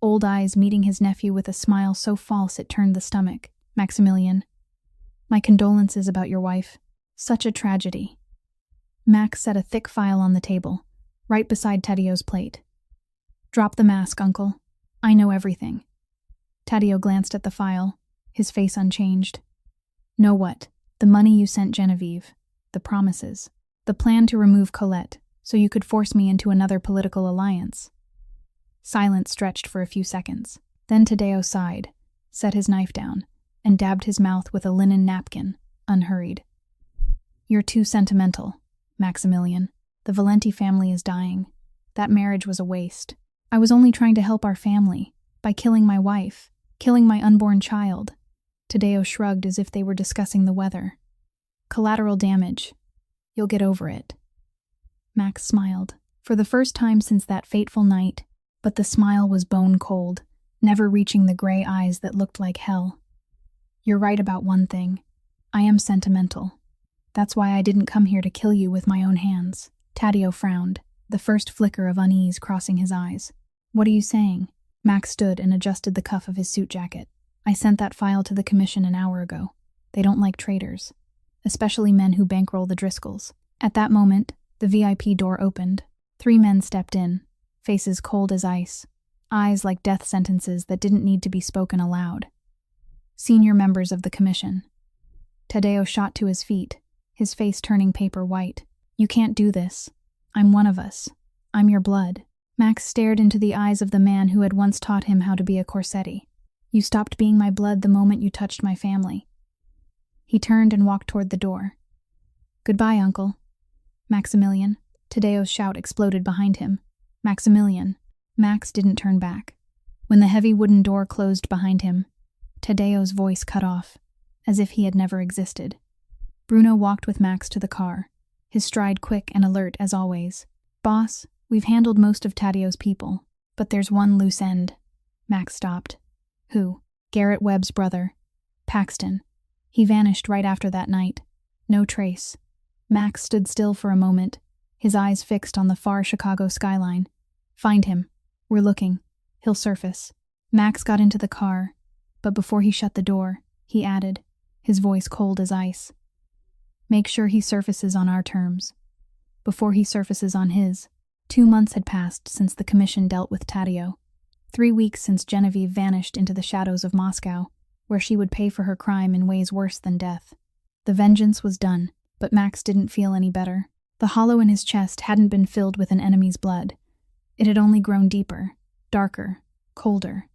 old eyes meeting his nephew with a smile so false it turned the stomach. Maximilian. My condolences about your wife. Such a tragedy. Max set a thick file on the table, right beside Taddeo's plate. Drop the mask, Uncle. I know everything. Taddeo glanced at the file, his face unchanged. Know what? The money you sent Genevieve, the promises, the plan to remove Colette so you could force me into another political alliance. Silence stretched for a few seconds. Then Taddeo sighed, set his knife down, and dabbed his mouth with a linen napkin, unhurried. You're too sentimental, Maximilian. The Valenti family is dying. That marriage was a waste. I was only trying to help our family, by killing my wife, killing my unborn child. Taddeo shrugged as if they were discussing the weather. Collateral damage. You'll get over it. Max smiled, for the first time since that fateful night, but the smile was bone cold, never reaching the gray eyes that looked like hell. You're right about one thing. I am sentimental. That's why I didn't come here to kill you with my own hands. Taddeo frowned, the first flicker of unease crossing his eyes. What are you saying? Max stood and adjusted the cuff of his suit jacket. I sent that file to the commission an hour ago. They don't like traitors, especially men who bankroll the Driscolls. At that moment, the VIP door opened. 3 men stepped in, faces cold as ice, eyes like death sentences that didn't need to be spoken aloud. Senior members of the commission. Taddeo shot to his feet, his face turning paper white. You can't do this. I'm one of us. I'm your blood. Max stared into the eyes of the man who had once taught him how to be a Corsetti. You stopped being my blood the moment you touched my family. He turned and walked toward the door. Goodbye, Uncle. Maximilian. Taddeo's shout exploded behind him. Maximilian. Max didn't turn back. When the heavy wooden door closed behind him, Taddeo's voice cut off, as if he had never existed. Bruno walked with Max to the car, his stride quick and alert as always. Boss, we've handled most of Taddeo's people, but there's one loose end. Max stopped. Who? Garrett Webb's brother. Paxton. He vanished right after that night. No trace. Max stood still for a moment, his eyes fixed on the far Chicago skyline. Find him. We're looking. He'll surface. Max got into the car, but before he shut the door, he added, his voice cold as ice. Make sure he surfaces on our terms. Before he surfaces on his. 2 months had passed since the commission dealt with Taddeo. 3 weeks since Genevieve vanished into the shadows of Moscow, where she would pay for her crime in ways worse than death. The vengeance was done, but Max didn't feel any better. The hollow in his chest hadn't been filled with an enemy's blood. It had only grown deeper, darker, colder,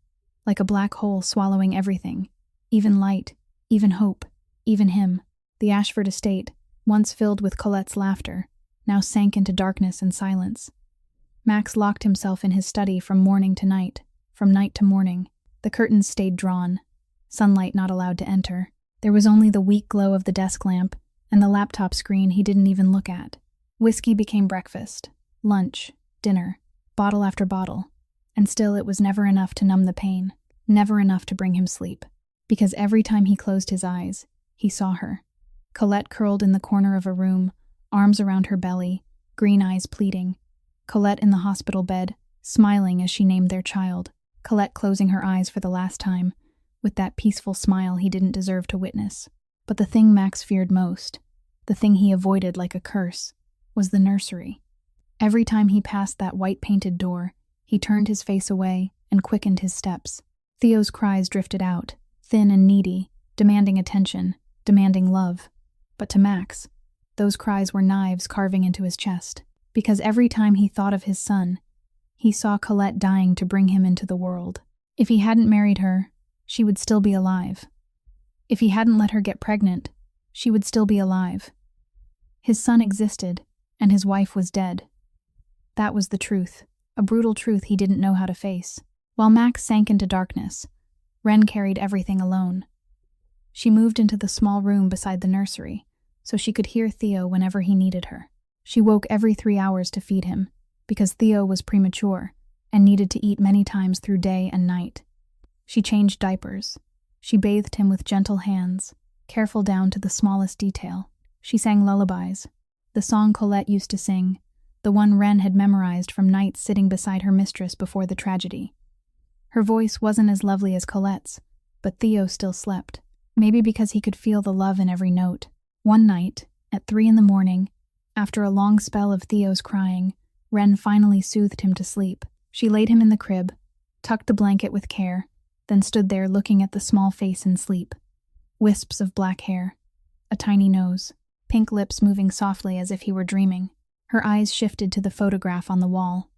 like a black hole swallowing everything, even light, even hope, even him. The Ashford estate, once filled with Colette's laughter, now sank into darkness and silence. Max locked himself in his study from morning to night, from night to morning. The curtains stayed drawn, sunlight not allowed to enter. There was only the weak glow of the desk lamp and the laptop screen he didn't even look at. Whiskey became breakfast, lunch, dinner, bottle after bottle, and still it was never enough to numb the pain, never enough to bring him sleep. Because every time he closed his eyes, he saw her. Colette curled in the corner of a room, arms around her belly, green eyes pleading. Colette in the hospital bed, smiling as she named their child, Colette closing her eyes for the last time, with that peaceful smile he didn't deserve to witness. But the thing Max feared most, the thing he avoided like a curse, was the nursery. Every time he passed that white-painted door, he turned his face away and quickened his steps. Theo's cries drifted out, thin and needy, demanding attention, demanding love. But to Max, those cries were knives carving into his chest, because every time he thought of his son, he saw Colette dying to bring him into the world. If he hadn't married her, she would still be alive. If he hadn't let her get pregnant, she would still be alive. His son existed, and his wife was dead. That was the truth, a brutal truth he didn't know how to face. While Max sank into darkness, Ren carried everything alone. She moved into the small room beside the nursery, so she could hear Theo whenever he needed her. She woke every 3 hours to feed him, because Theo was premature and needed to eat many times through day and night. She changed diapers. She bathed him with gentle hands, careful down to the smallest detail. She sang lullabies, the song Colette used to sing, the one Ren had memorized from nights sitting beside her mistress before the tragedy. Her voice wasn't as lovely as Colette's, but Theo still slept, maybe because he could feel the love in every note. One night, at 3 a.m, after a long spell of Theo's crying, Ren finally soothed him to sleep. She laid him in the crib, tucked the blanket with care, then stood there looking at the small face in sleep. Wisps of black hair, a tiny nose, pink lips moving softly as if he were dreaming. Her eyes shifted to the photograph on the wall.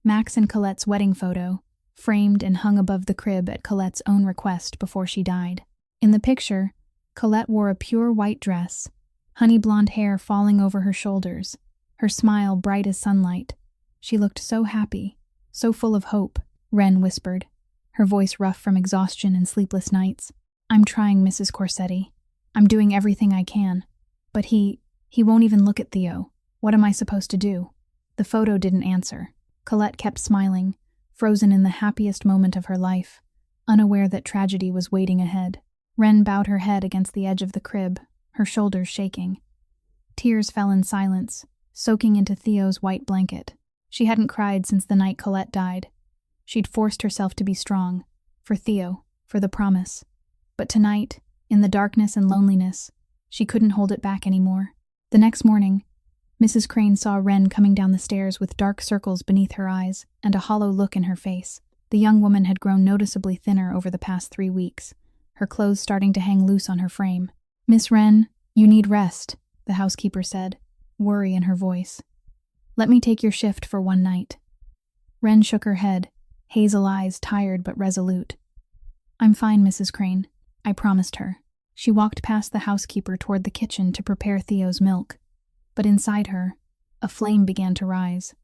Max and Colette's wedding photo, framed and hung above the crib at Colette's own request before she died. In the picture, Colette wore a pure white dress, honey blonde hair falling over her shoulders, her smile bright as sunlight. She looked so happy, so full of hope. Ren whispered, her voice rough from exhaustion and sleepless nights. "I'm trying, Mrs. Corsetti. I'm doing everything I can. But he won't even look at Theo. What am I supposed to do?" The photo didn't answer. Colette kept smiling, frozen in the happiest moment of her life, unaware that tragedy was waiting ahead. Ren bowed her head against the edge of the crib, her shoulders shaking. Tears fell in silence, soaking into Theo's white blanket. She hadn't cried since the night Colette died. She'd forced herself to be strong, for Theo, for the promise. But tonight, in the darkness and loneliness, she couldn't hold it back anymore. The next morning, Mrs. Crane saw Ren coming down the stairs with dark circles beneath her eyes and a hollow look in her face. The young woman had grown noticeably thinner over the past 3 weeks, her clothes starting to hang loose on her frame. "Miss Wren, you need rest," the housekeeper said, worry in her voice. "Let me take your shift for one night." Wren shook her head, hazel eyes tired but resolute. "I'm fine, Mrs. Crane," I promised her. She walked past the housekeeper toward the kitchen to prepare Theo's milk. But inside her, a flame began to rise.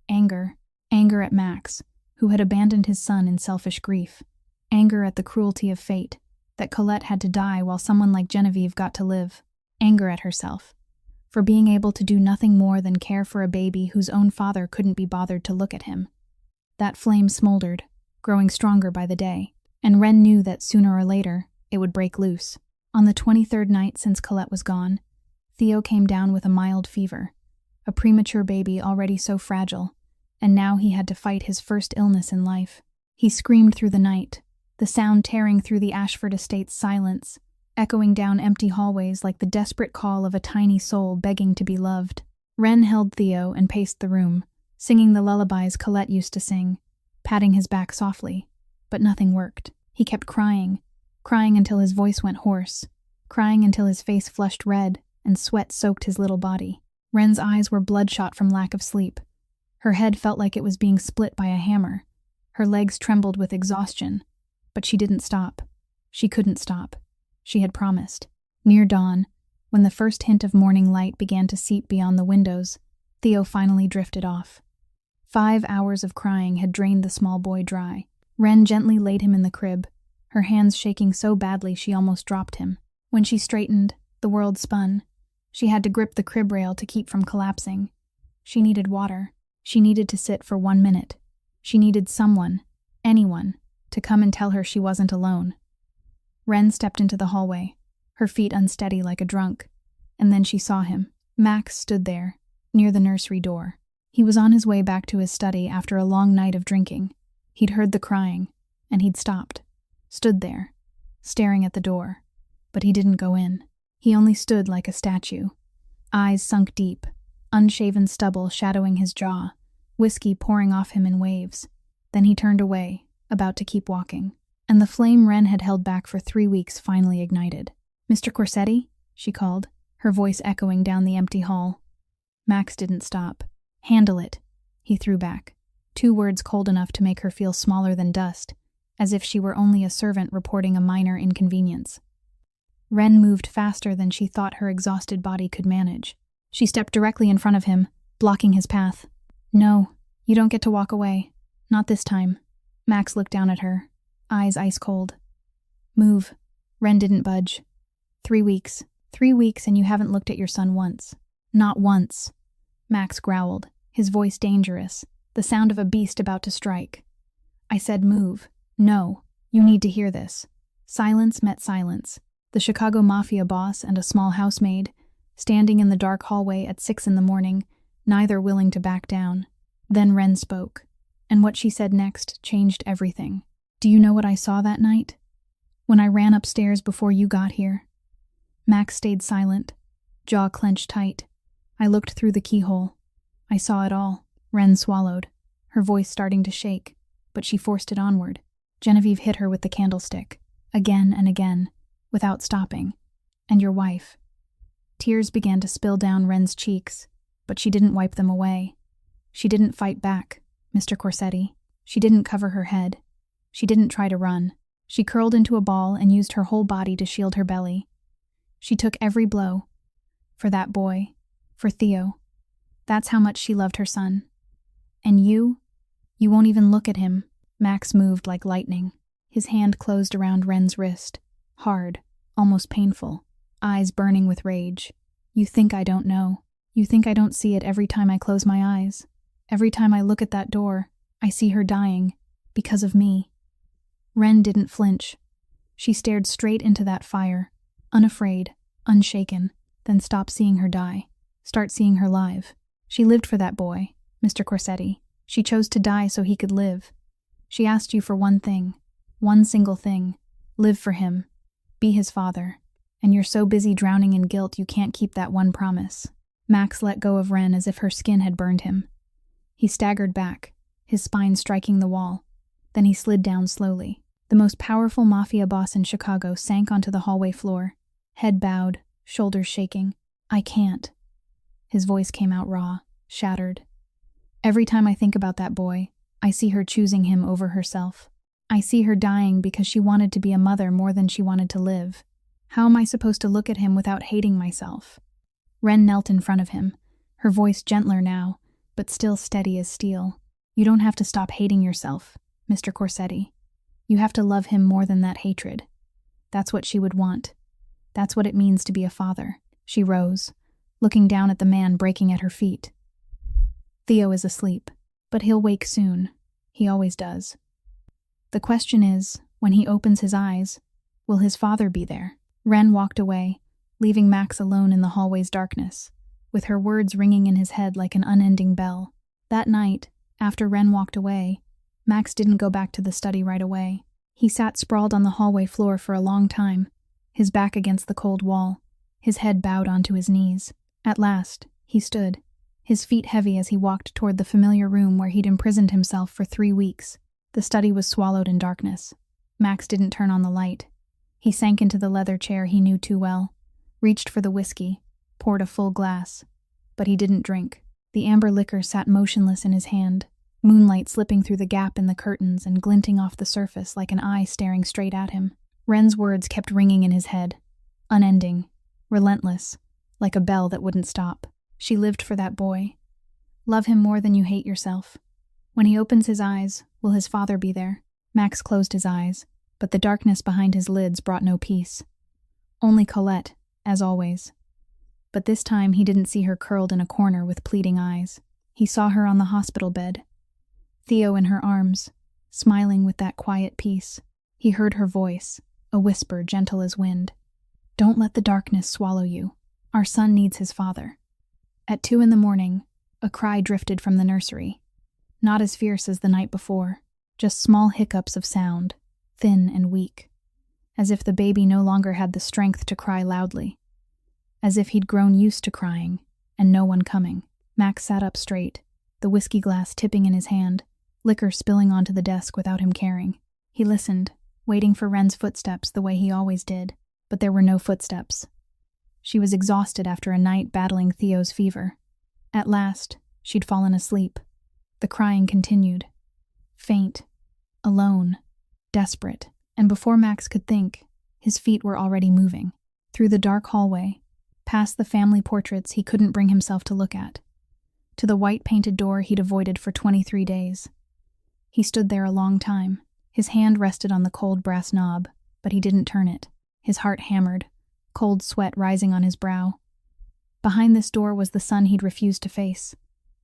Anger at Max, who had abandoned his son in selfish grief. Anger at the cruelty of fate, that Colette had to die while someone like Genevieve got to live. Anger at herself, for being able to do nothing more than care for a baby whose own father couldn't be bothered to look at him. That flame smoldered, growing stronger by the day, and Ren knew that sooner or later it would break loose. On the 23rd night since Colette was gone, Theo came down with a mild fever, a premature baby already so fragile, and now he had to fight his first illness in life. He screamed through the night, the sound tearing through the Ashford estate's silence, echoing down empty hallways like the desperate call of a tiny soul begging to be loved. Ren held Theo and paced the room, singing the lullabies Colette used to sing, patting his back softly, but nothing worked. He kept crying until his voice went hoarse, crying until his face flushed red and sweat soaked his little body. Ren's eyes were bloodshot from lack of sleep. Her head felt like it was being split by a hammer. Her legs trembled with exhaustion, but she didn't stop. She couldn't stop. She had promised. Near dawn, when the first hint of morning light began to seep beyond the windows, Theo finally drifted off. 5 hours of crying had drained the small boy dry. Ren gently laid him in the crib, her hands shaking so badly she almost dropped him. When she straightened, the world spun. She had to grip the crib rail to keep from collapsing. She needed water. She needed to sit for 1 minute. She needed someone, anyone, to come and tell her she wasn't alone. Ren stepped into the hallway, her feet unsteady like a drunk, and then she saw him. Max stood there, near the nursery door. He was on his way back to his study after a long night of drinking. He'd heard the crying, and he'd stopped, stood there, staring at the door. But he didn't go in. He only stood like a statue, eyes sunk deep, unshaven stubble shadowing his jaw, whiskey pouring off him in waves. Then he turned away, about to keep walking, and the flame Wren had held back for 3 weeks finally ignited. "Mr. Corsetti?" she called, her voice echoing down the empty hall. Max didn't stop. "Handle it," he threw back, 2 words cold enough to make her feel smaller than dust, as if she were only a servant reporting a minor inconvenience. Wren moved faster than she thought her exhausted body could manage. She stepped directly in front of him, blocking his path. "No, you don't get to walk away. Not this time." Max looked down at her, eyes ice cold. "Move." Wren didn't budge. 3 weeks. 3 weeks and you haven't looked at your son once. Not once." Max growled, his voice dangerous, the sound of a beast about to strike. "I said move. No, you need to hear this." Silence met silence. The Chicago Mafia boss and a small housemaid, standing in the dark hallway at 6 in the morning, neither willing to back down. Then Wren spoke, and what she said next changed everything. "Do you know what I saw that night? When I ran upstairs before you got here?" Max stayed silent, jaw clenched tight. "I looked through the keyhole. I saw it all." Wren swallowed, her voice starting to shake, but she forced it onward. Genevieve hit her with the candlestick, again and again, without stopping. "And your wife." Tears began to spill down Wren's cheeks, but she didn't wipe them away. She didn't fight back, Mr. Corsetti. She didn't cover her head. She didn't try to run. She curled into a ball and used her whole body to shield her belly. She took every blow. For that boy. For Theo. That's how much she loved her son. "And you won't even look at him." Max moved like lightning. His hand closed around Wren's wrist, hard, almost painful, eyes burning with rage. "You think I don't know. You think I don't see it every time I close my eyes. Every time I look at that door, I see her dying, because of me." Wren didn't flinch. She stared straight into that fire, unafraid, unshaken, then stopped seeing her die, start seeing her live. She lived for that boy, Mr. Corsetti. She chose to die so he could live. She asked you for one thing, one single thing. Live for him. Be his father. And you're so busy drowning in guilt you can't keep that one promise. Max let go of Wren as if her skin had burned him. He staggered back, his spine striking the wall. Then he slid down slowly. The most powerful Mafia boss in Chicago sank onto the hallway floor, head bowed, shoulders shaking. "I can't." His voice came out raw, shattered. "Every time I think about that boy, I see her choosing him over herself. I see her dying because she wanted to be a mother more than she wanted to live. How am I supposed to look at him without hating myself?" Wren knelt in front of him, her voice gentler now, but still steady as steel. "You don't have to stop hating yourself, Mr. Corsetti. You have to love him more than that hatred. That's what she would want. That's what it means to be a father." She rose, looking down at the man breaking at her feet. "Theo is asleep, but he'll wake soon. He always does. The question is, when he opens his eyes, will his father be there?" Wren walked away, leaving Max alone in the hallway's darkness, with her words ringing in his head like an unending bell. That night, after Wren walked away, Max didn't go back to the study right away. He sat sprawled on the hallway floor for a long time, his back against the cold wall, his head bowed onto his knees. At last, he stood, his feet heavy as he walked toward the familiar room where he'd imprisoned himself for 3 weeks. The study was swallowed in darkness. Max didn't turn on the light. He sank into the leather chair he knew too well, reached for the whiskey, poured a full glass. But he didn't drink. The amber liquor sat motionless in his hand, moonlight slipping through the gap in the curtains and glinting off the surface like an eye staring straight at him. Wren's words kept ringing in his head, unending, relentless, like a bell that wouldn't stop. She lived for that boy. Love him more than you hate yourself. When he opens his eyes, will his father be there? Max closed his eyes, but the darkness behind his lids brought no peace. Only Colette, as always. But this time he didn't see her curled in a corner with pleading eyes. He saw her on the hospital bed, Theo in her arms, smiling with that quiet peace. He heard her voice, a whisper gentle as wind. "Don't let the darkness swallow you. Our son needs his father." At 2 in the morning, A cry drifted from the nursery. Not as fierce as the night before, just small hiccups of sound, thin and weak. As if the baby no longer had the strength to cry loudly. As if he'd grown used to crying, and no one coming. Max sat up straight, the whiskey glass tipping in his hand, liquor spilling onto the desk without him caring. He listened, waiting for Wren's footsteps the way he always did, but there were no footsteps. She was exhausted after a night battling Theo's fever. At last, she'd fallen asleep. The crying continued. Faint, alone, desperate, and before Max could think, his feet were already moving. Through the dark hallway, past the family portraits he couldn't bring himself to look at, to the white-painted door he'd avoided for 23 days. He stood there a long time. His hand rested on the cold brass knob, but he didn't turn it. His heart hammered, cold sweat rising on his brow. Behind this door was the son he'd refused to face.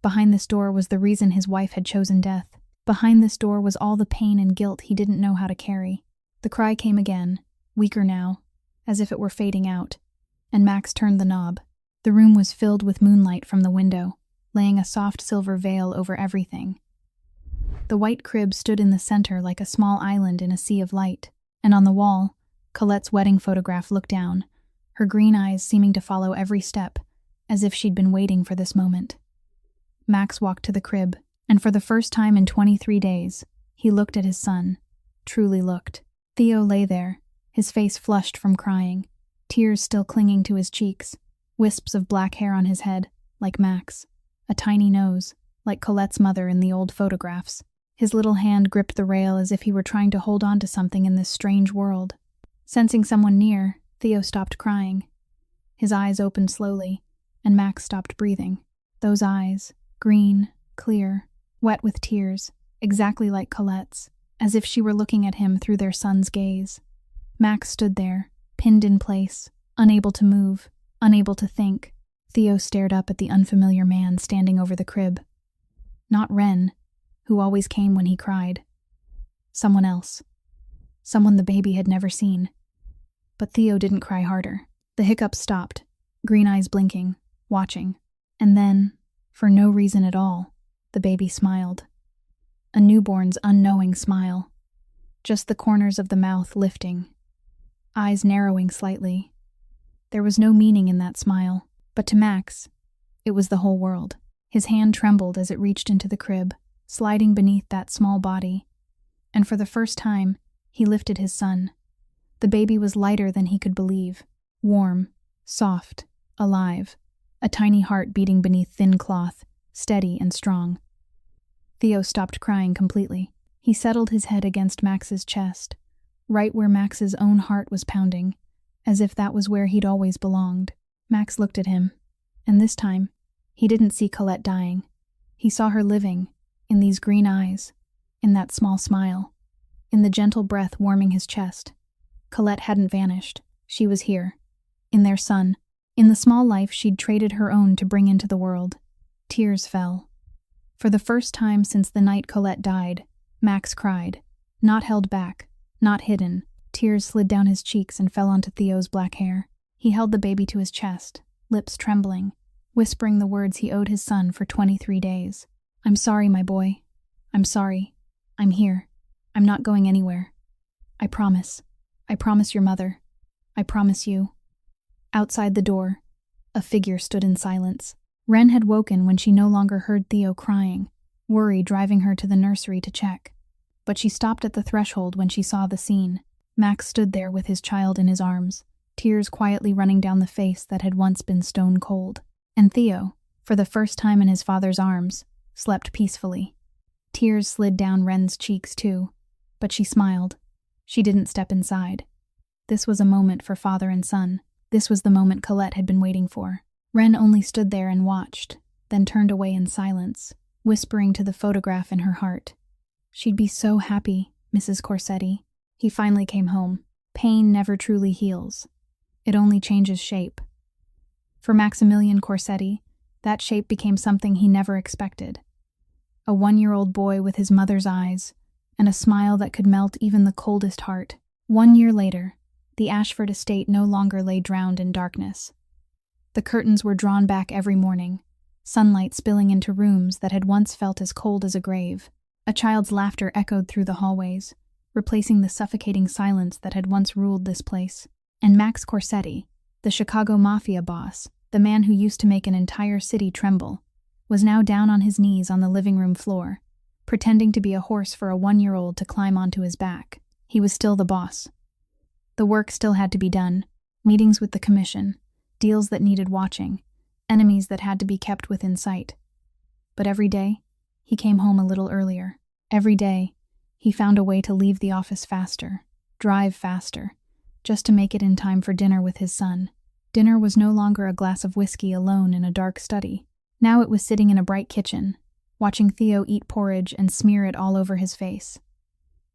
Behind this door was the reason his wife had chosen death. Behind this door was all the pain and guilt he didn't know how to carry. The cry came again, weaker now, as if it were fading out, and Max turned the knob. The room was filled with moonlight from the window, laying a soft silver veil over everything. The white crib stood in the center like a small island in a sea of light, and on the wall, Colette's wedding photograph looked down, her green eyes seeming to follow every step, as if she'd been waiting for this moment. Max walked to the crib, and for the first time in 23 days, he looked at his son, truly looked. Theo lay there, his face flushed from crying, tears still clinging to his cheeks, wisps of black hair on his head, like Max, a tiny nose, like Colette's mother in the old photographs. His little hand gripped the rail as if he were trying to hold on to something in this strange world. Sensing someone near, Theo stopped crying. His eyes opened slowly, and Max stopped breathing. Those eyes, green, clear, wet with tears, exactly like Colette's, as if she were looking at him through their son's gaze. Max stood there, pinned in place, unable to move, unable to think. Theo stared up at the unfamiliar man standing over the crib. Not Wren, who always came when he cried. Someone else. Someone the baby had never seen. But Theo didn't cry harder. The hiccups stopped, green eyes blinking, watching. And then, for no reason at all, the baby smiled. A newborn's unknowing smile. Just the corners of the mouth lifting, eyes narrowing slightly. There was no meaning in that smile, but to Max, it was the whole world. His hand trembled as it reached into the crib, sliding beneath that small body. And for the first time, he lifted his son. The baby was lighter than he could believe, warm, soft, alive, a tiny heart beating beneath thin cloth, steady and strong. Theo stopped crying completely. He settled his head against Max's chest, right where Max's own heart was pounding, as if that was where he'd always belonged. Max looked at him, and this time, he didn't see Colette dying. He saw her living, in these green eyes, in that small smile, in the gentle breath warming his chest. Colette hadn't vanished. She was here, in their son, in the small life she'd traded her own to bring into the world. Tears fell. For the first time since the night Colette died, Max cried, not held back, not hidden. Tears slid down his cheeks and fell onto Theo's black hair. He held the baby to his chest, lips trembling, whispering the words he owed his son for 23 days. "I'm sorry, my boy. I'm sorry. I'm here. I'm not going anywhere. I promise. I promise your mother. I promise you." Outside the door, a figure stood in silence. Wren had woken when she no longer heard Theo crying, worry driving her to the nursery to check. But she stopped at the threshold when she saw the scene. Max stood there with his child in his arms, tears quietly running down the face that had once been stone cold. And Theo, for the first time in his father's arms, slept peacefully. Tears slid down Wren's cheeks too, but she smiled. She didn't step inside. This was a moment for father and son. This was the moment Colette had been waiting for. Wren only stood there and watched, then turned away in silence, whispering to the photograph in her heart. She'd be so happy, Mrs. Corsetti. He finally came home. Pain never truly heals. It only changes shape. For Maximilian Corsetti, that shape became something he never expected. A 1-year-old boy with his mother's eyes, and a smile that could melt even the coldest heart. 1 year later, the Ashford estate no longer lay drowned in darkness. The curtains were drawn back every morning, sunlight spilling into rooms that had once felt as cold as a grave. A child's laughter echoed through the hallways, replacing the suffocating silence that had once ruled this place. And Max Corsetti, the Chicago Mafia boss, the man who used to make an entire city tremble, was now down on his knees on the living room floor, pretending to be a horse for a 1-year-old to climb onto his back. He was still the boss. The work still had to be done, meetings with the commission, deals that needed watching, enemies that had to be kept within sight. But every day, he came home a little earlier. Every day, he found a way to leave the office faster, drive faster, just to make it in time for dinner with his son. Dinner was no longer a glass of whiskey alone in a dark study. Now it was sitting in a bright kitchen, watching Theo eat porridge and smear it all over his face.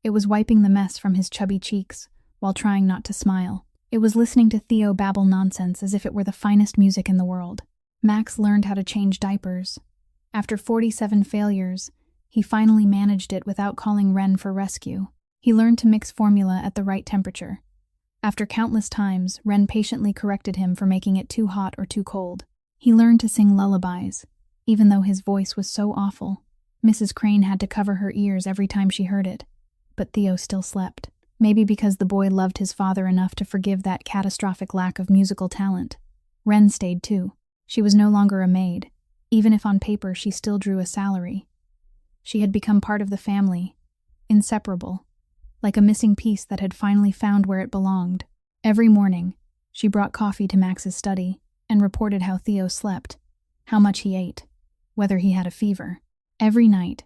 It was wiping the mess from his chubby cheeks while trying not to smile. It was listening to Theo babble nonsense as if it were the finest music in the world. Max learned how to change diapers. After 47 failures, he finally managed it without calling Ren for rescue. He learned to mix formula at the right temperature. After countless times, Ren patiently corrected him for making it too hot or too cold. He learned to sing lullabies, even though his voice was so awful. Mrs. Crane had to cover her ears every time she heard it. But Theo still slept. Maybe because the boy loved his father enough to forgive that catastrophic lack of musical talent. Ren stayed too. She was no longer a maid, even if on paper she still drew a salary. She had become part of the family, inseparable, like a missing piece that had finally found where it belonged. Every morning, she brought coffee to Max's study and reported how Theo slept, how much he ate, whether he had a fever. Every night,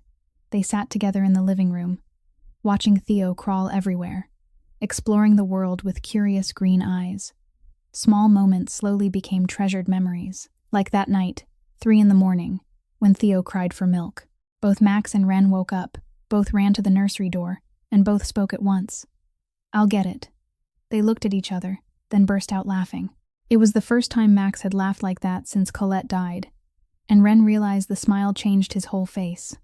they sat together in the living room, watching Theo crawl everywhere, exploring the world with curious green eyes. Small moments slowly became treasured memories, like that night, 3 a.m, when Theo cried for milk. Both Max and Ren woke up, both ran to the nursery door, and both spoke at once. "I'll get it." They looked at each other, then burst out laughing. It was the first time Max had laughed like that since Colette died, and Ren realized the smile changed his whole face.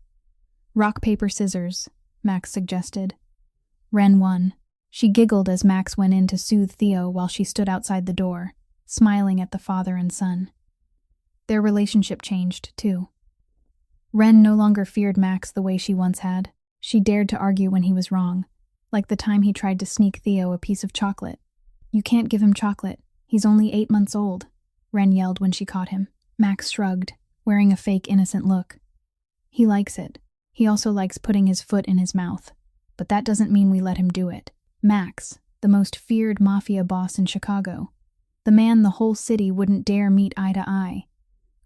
"Rock, paper, scissors," Max suggested. Ren won. She giggled as Max went in to soothe Theo while she stood outside the door, smiling at the father and son. Their relationship changed, too. Ren no longer feared Max the way she once had. She dared to argue when he was wrong, like the time he tried to sneak Theo a piece of chocolate. "You can't give him chocolate. He's only 8 months old," Ren yelled when she caught him. Max shrugged, wearing a fake innocent look. "He likes it. He also likes putting his foot in his mouth. But that doesn't mean we let him do it." Max, the most feared mafia boss in Chicago, the man the whole city wouldn't dare meet eye to eye,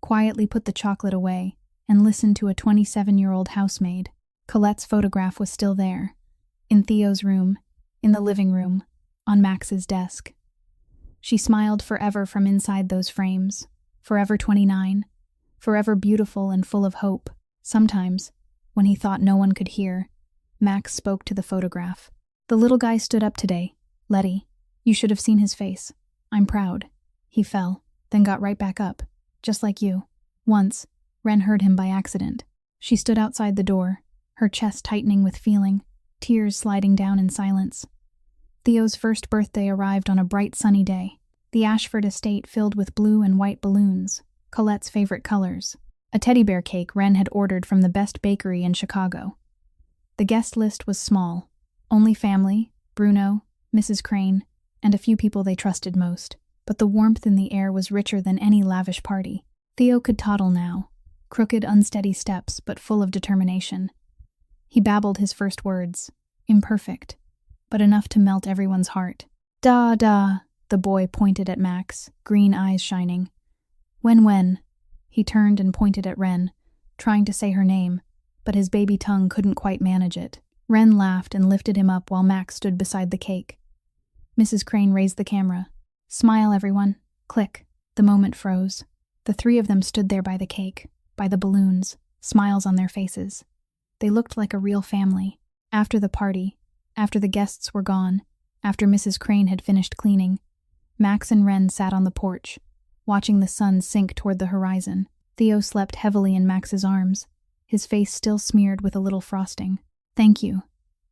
quietly put the chocolate away and listened to a 27-year-old housemaid. Colette's photograph was still there, in Theo's room, in the living room, on Max's desk. She smiled forever from inside those frames, forever 29, forever beautiful and full of hope. Sometimes, when he thought no one could hear, Max spoke to the photograph. "The little guy stood up today, Letty. You should have seen his face. I'm proud." He fell, then got right back up, just like you. Once, Ren heard him by accident. She stood outside the door, her chest tightening with feeling, tears sliding down in silence. Theo's first birthday arrived on a bright sunny day. The Ashford estate filled with blue and white balloons, Colette's favorite colors. A teddy bear cake Ren had ordered from the best bakery in Chicago. The guest list was small. Only family, Bruno, Mrs. Crane, and a few people they trusted most. But the warmth in the air was richer than any lavish party. Theo could toddle now, crooked, unsteady steps, but full of determination. He babbled his first words, imperfect, but enough to melt everyone's heart. "Da, da," the boy pointed at Max, green eyes shining. When. He turned and pointed at Ren, trying to say her name, but his baby tongue couldn't quite manage it. Ren laughed and lifted him up while Max stood beside the cake. Mrs. Crane raised the camera. "Smile, everyone." Click. The moment froze. The 3 of them stood there by the cake, by the balloons, smiles on their faces. They looked like a real family. After the party, after the guests were gone, after Mrs. Crane had finished cleaning, Max and Ren sat on the porch, watching the sun sink toward the horizon. Theo slept heavily in Max's arms, his face still smeared with a little frosting. "Thank you,"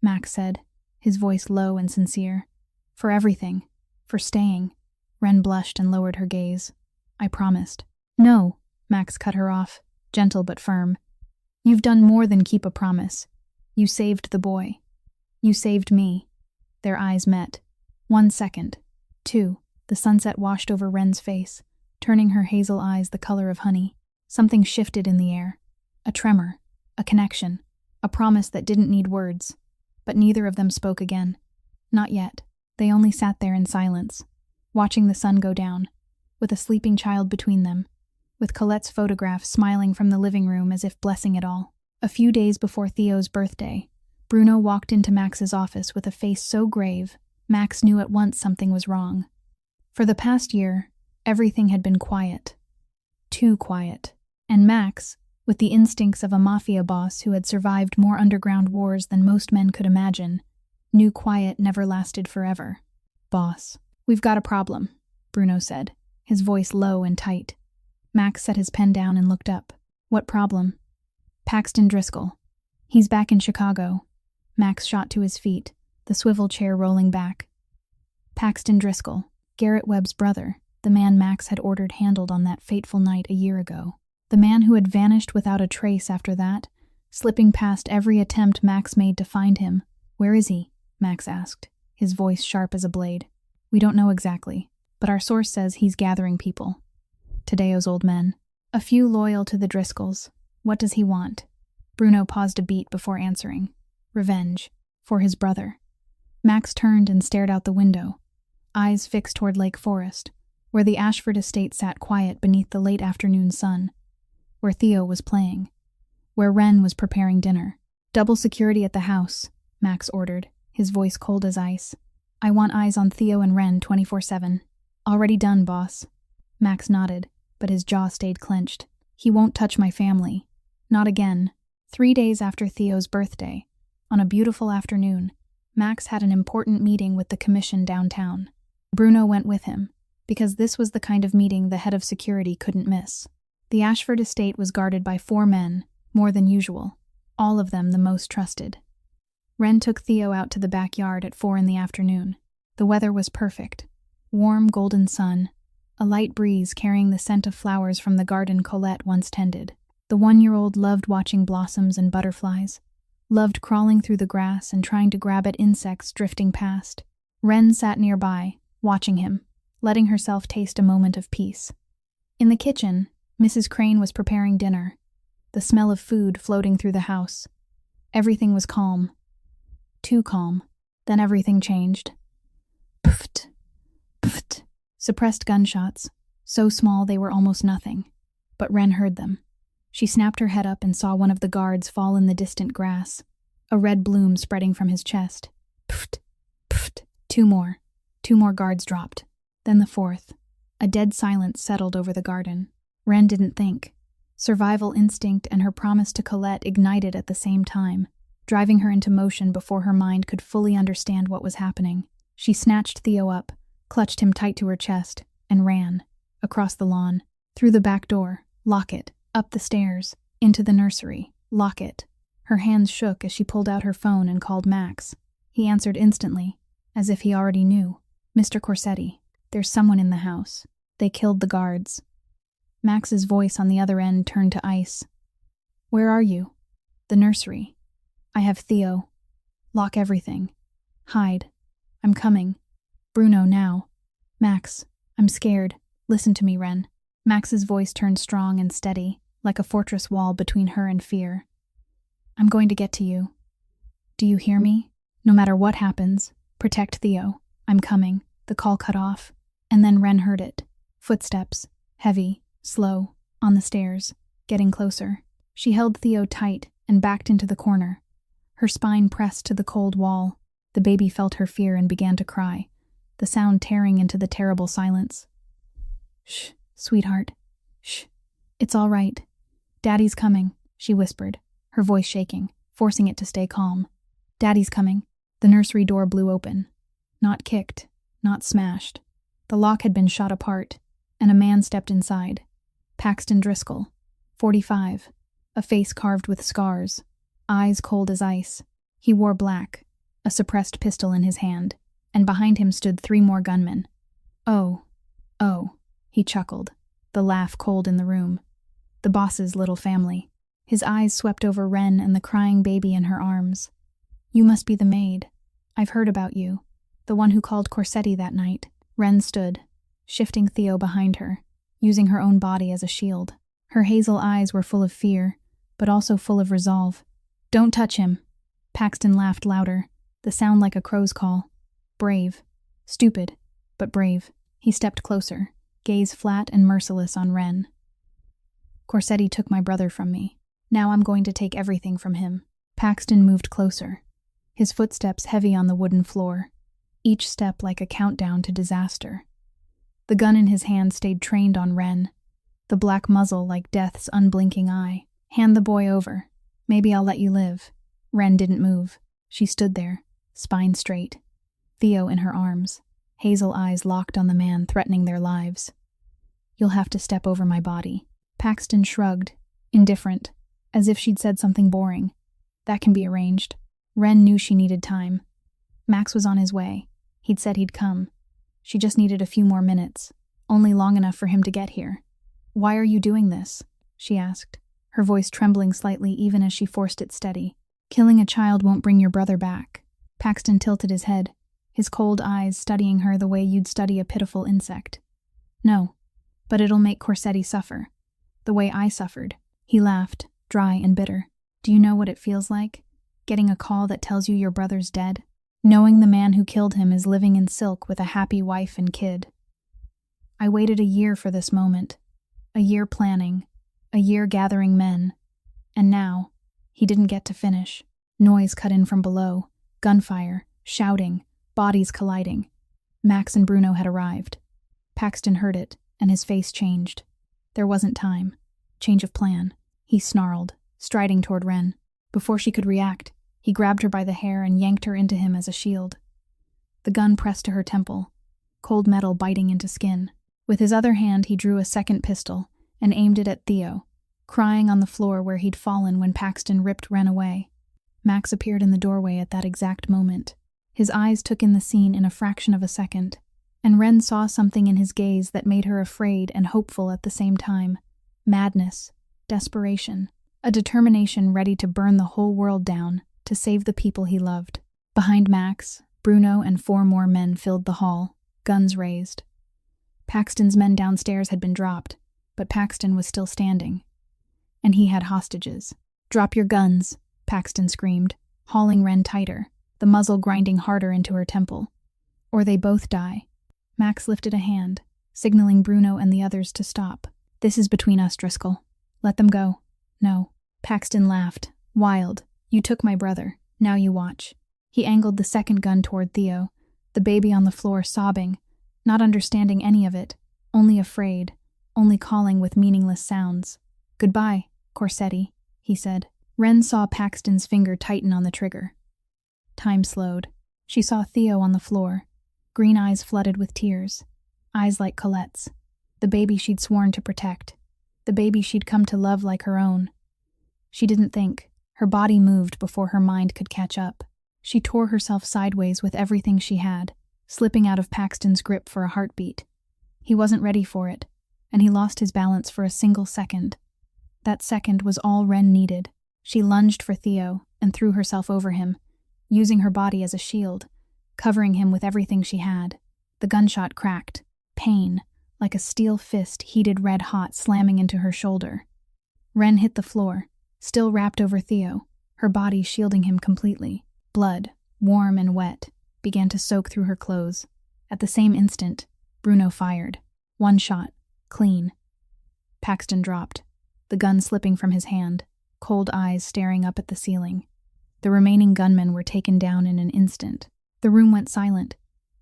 Max said, his voice low and sincere. "For everything. For staying." Ren blushed and lowered her gaze. "I promised." "No," Max cut her off, gentle but firm. You've done more than keep a promise. You saved the boy. You saved me. Their eyes met. 1 second. 2. The sunset washed over Wren's face, turning her hazel eyes the color of honey. Something shifted in the air. A tremor. A connection. A promise that didn't need words. But neither of them spoke again. Not yet. They only sat there in silence, watching the sun go down, with a sleeping child between them, with Colette's photograph smiling from the living room as if blessing it all. A few days before Theo's birthday, Bruno walked into Max's office with a face so grave, Max knew at once something was wrong. For the past year, everything had been quiet. Too quiet. And Max, with the instincts of a Mafia boss who had survived more underground wars than most men could imagine, knew quiet never lasted forever. Boss, we've got a problem, Bruno said, his voice low and tight. Max set his pen down and looked up. What problem? Paxton Driscoll. He's back in Chicago. Max shot to his feet, the swivel chair rolling back. Paxton Driscoll, Garrett Webb's brother, the man Max had ordered handled on that fateful night a year ago. The man who had vanished without a trace after that, slipping past every attempt Max made to find him. Where is he? Max asked, his voice sharp as a blade. We don't know exactly, but our source says he's gathering people. Tadeo's old men. A few loyal to the Driscolls. What does he want? Bruno paused a beat before answering. Revenge. For his brother. Max turned and stared out the window, eyes fixed toward Lake Forest, where the Ashford estate sat quiet beneath the late afternoon sun, where Theo was playing, where Wren was preparing dinner. Double security at the house, Max ordered, his voice cold as ice. I want eyes on Theo and Wren 24/7. Already done, boss. Max nodded, but his jaw stayed clenched. He won't touch my family. Not again. 3 days after Theo's birthday, on a beautiful afternoon, Max had an important meeting with the commission downtown. Bruno went with him, because this was the kind of meeting the head of security couldn't miss. The Ashford estate was guarded by 4 men, more than usual, all of them the most trusted. Wren took Theo out to the backyard at 4 in the afternoon. The weather was perfect. Warm golden sun, a light breeze carrying the scent of flowers from the garden Colette once tended. The 1-year-old loved watching blossoms and butterflies, loved crawling through the grass and trying to grab at insects drifting past. Wren sat nearby, watching him, letting herself taste a moment of peace. In the kitchen, Mrs. Crane was preparing dinner, the smell of food floating through the house. Everything was calm. Too calm. Then everything changed. Pft, pft. Suppressed gunshots, so small they were almost nothing. But Wren heard them. She snapped her head up and saw one of the guards fall in the distant grass, a red bloom spreading from his chest. Pft, pft. 2 more. 2 more guards dropped. Then the 4th. A dead silence settled over the garden. Wren didn't think. Survival instinct and her promise to Colette ignited at the same time, driving her into motion before her mind could fully understand what was happening. She snatched Theo up, clutched him tight to her chest, and ran. Across the lawn, through the back door, lock it, up the stairs, into the nursery, lock it. Her hands shook as she pulled out her phone and called Max. He answered instantly, as if he already knew. Mr. Corsetti, there's someone in the house. They killed the guards. Max's voice on the other end turned to ice. Where are you? The nursery. I have Theo. Lock everything. Hide. I'm coming. Bruno, now. Max, I'm scared. Listen to me, Wren. Max's voice turned strong and steady, like a fortress wall between her and fear. I'm going to get to you. Do you hear me? No matter what happens, protect Theo. I'm coming. The call cut off. And then Wren heard it. Footsteps. Heavy, slow, on the stairs, getting closer. She held Theo tight and backed into the corner. Her spine pressed to the cold wall. The baby felt her fear and began to cry, the sound tearing into the terrible silence. Shh, sweetheart. Shh. It's all right. Daddy's coming, she whispered, her voice shaking, forcing it to stay calm. Daddy's coming. The nursery door blew open. Not kicked, not smashed. The lock had been shot apart, and a man stepped inside. Paxton Driscoll, 45, a face carved with scars, eyes cold as ice. He wore black, a suppressed pistol in his hand, and behind him stood 3 more gunmen. Oh, he chuckled, the laugh cold in the room. the boss's little family. His eyes swept over Ren and the crying baby in her arms. You must be the maid. I've heard about you. The one who called Corsetti that night. Ren stood, shifting Theo behind her, using her own body as a shield. Her hazel eyes were full of fear, but also full of resolve. Don't touch him. Paxton laughed louder, the sound like a crow's call. Brave. Stupid, but brave. He stepped closer, gaze flat and merciless on Ren. Corsetti took my brother from me. Now I'm going to take everything from him. Paxton moved closer, his footsteps heavy on the wooden floor, each step like a countdown to disaster. The gun in his hand stayed trained on Ren, the black muzzle like death's unblinking eye. Hand the boy over. Maybe I'll let you live. Ren didn't move. She stood there, spine straight, Theo in her arms, hazel eyes locked on the man threatening their lives. You'll have to step over my body. Paxton shrugged, indifferent, as if she'd said something boring. That can be arranged. Ren knew she needed time. Max was on his way. He'd said he'd come. She just needed a few more minutes, only long enough for him to get here. Why are you doing this? She asked, her voice trembling slightly even as she forced it steady. Killing a child won't bring your brother back. Paxton tilted his head, his cold eyes studying her the way you'd study a pitiful insect. No, but it'll make Corsetti suffer. The way I suffered. He laughed, dry and bitter. Do you know what it feels like? Getting a call that tells you your brother's dead? Knowing the man who killed him is living in silk with a happy wife and kid. I waited a year for this moment. A year planning. A year gathering men. And now, he didn't get to finish. Noise cut in from below. Gunfire. Shouting. Bodies colliding. Max and Bruno had arrived. Paxton heard it, and his face changed. There wasn't time. Change of plan. He snarled, striding toward Ren. Before she could react, he grabbed her by the hair and yanked her into him as a shield. The gun pressed to her temple, cold metal biting into skin. With his other hand, he drew a second pistol and aimed it at Theo, crying on the floor where he'd fallen when Paxton ripped Ren away. Max appeared in the doorway at that exact moment. His eyes took in the scene in a fraction of a second, and Ren saw something in his gaze that made her afraid and hopeful at the same time. Madness, desperation, a determination ready to burn the whole world down to save the people he loved. Behind Max, Bruno and 4 more men filled the hall, guns raised. Paxton's men downstairs had been dropped, but Paxton was still standing. And he had hostages. Drop your guns, Paxton screamed, hauling Ren tighter, the muzzle grinding harder into her temple. Or they both die. Max lifted a hand, signaling Bruno and the others to stop. This is between us, Driscoll. Let them go. No. Paxton laughed, wild. You took my brother. Now you watch. He angled the second gun toward Theo, the baby on the floor sobbing, not understanding any of it, only afraid, only calling with meaningless sounds. Goodbye, Corsetti, he said. Ren saw Paxton's finger tighten on the trigger. Time slowed. She saw Theo on the floor, green eyes flooded with tears, eyes like Colette's, the baby she'd sworn to protect, the baby she'd come to love like her own. She didn't think. Her body moved before her mind could catch up. She tore herself sideways with everything she had, slipping out of Paxton's grip for a heartbeat. He wasn't ready for it, and he lost his balance for a single second. That second was all Ren needed. She lunged for Theo and threw herself over him, using her body as a shield, covering him with everything she had. The gunshot cracked. Pain, like a steel fist heated red-hot slamming into her shoulder. Ren hit the floor, still wrapped over Theo, her body shielding him completely. Blood, warm and wet, began to soak through her clothes. At the same instant, Bruno fired. One shot, clean. Paxton dropped, the gun slipping from his hand, cold eyes staring up at the ceiling. The remaining gunmen were taken down in an instant. The room went silent,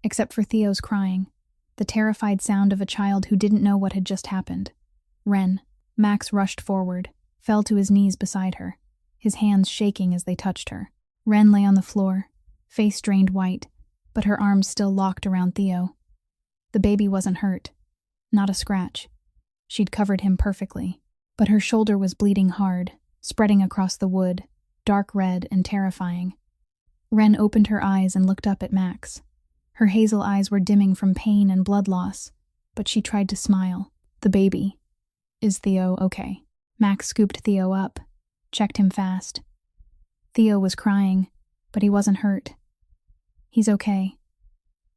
except for Theo's crying, the terrified sound of a child who didn't know what had just happened. Ren. Max rushed forward, fell to his knees beside her, his hands shaking as they touched her. Ren lay on the floor, face drained white, but her arms still locked around Theo. The baby wasn't hurt. Not a scratch. She'd covered him perfectly, but her shoulder was bleeding hard, spreading across the wood, dark red and terrifying. Ren opened her eyes and looked up at Max. Her hazel eyes were dimming from pain and blood loss, but she tried to smile. The baby. Is Theo okay? Max scooped Theo up, checked him fast. Theo was crying, but he wasn't hurt. He's okay.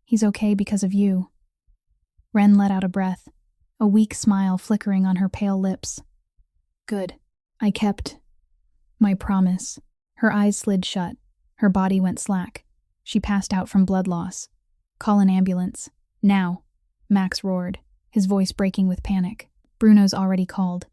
He's okay because of you. Ren let out a breath, a weak smile flickering on her pale lips. Good. I kept my promise. Her eyes slid shut. Her body went slack. She passed out from blood loss. Call an ambulance. Now. Max roared, his voice breaking with panic. Bruno's already called,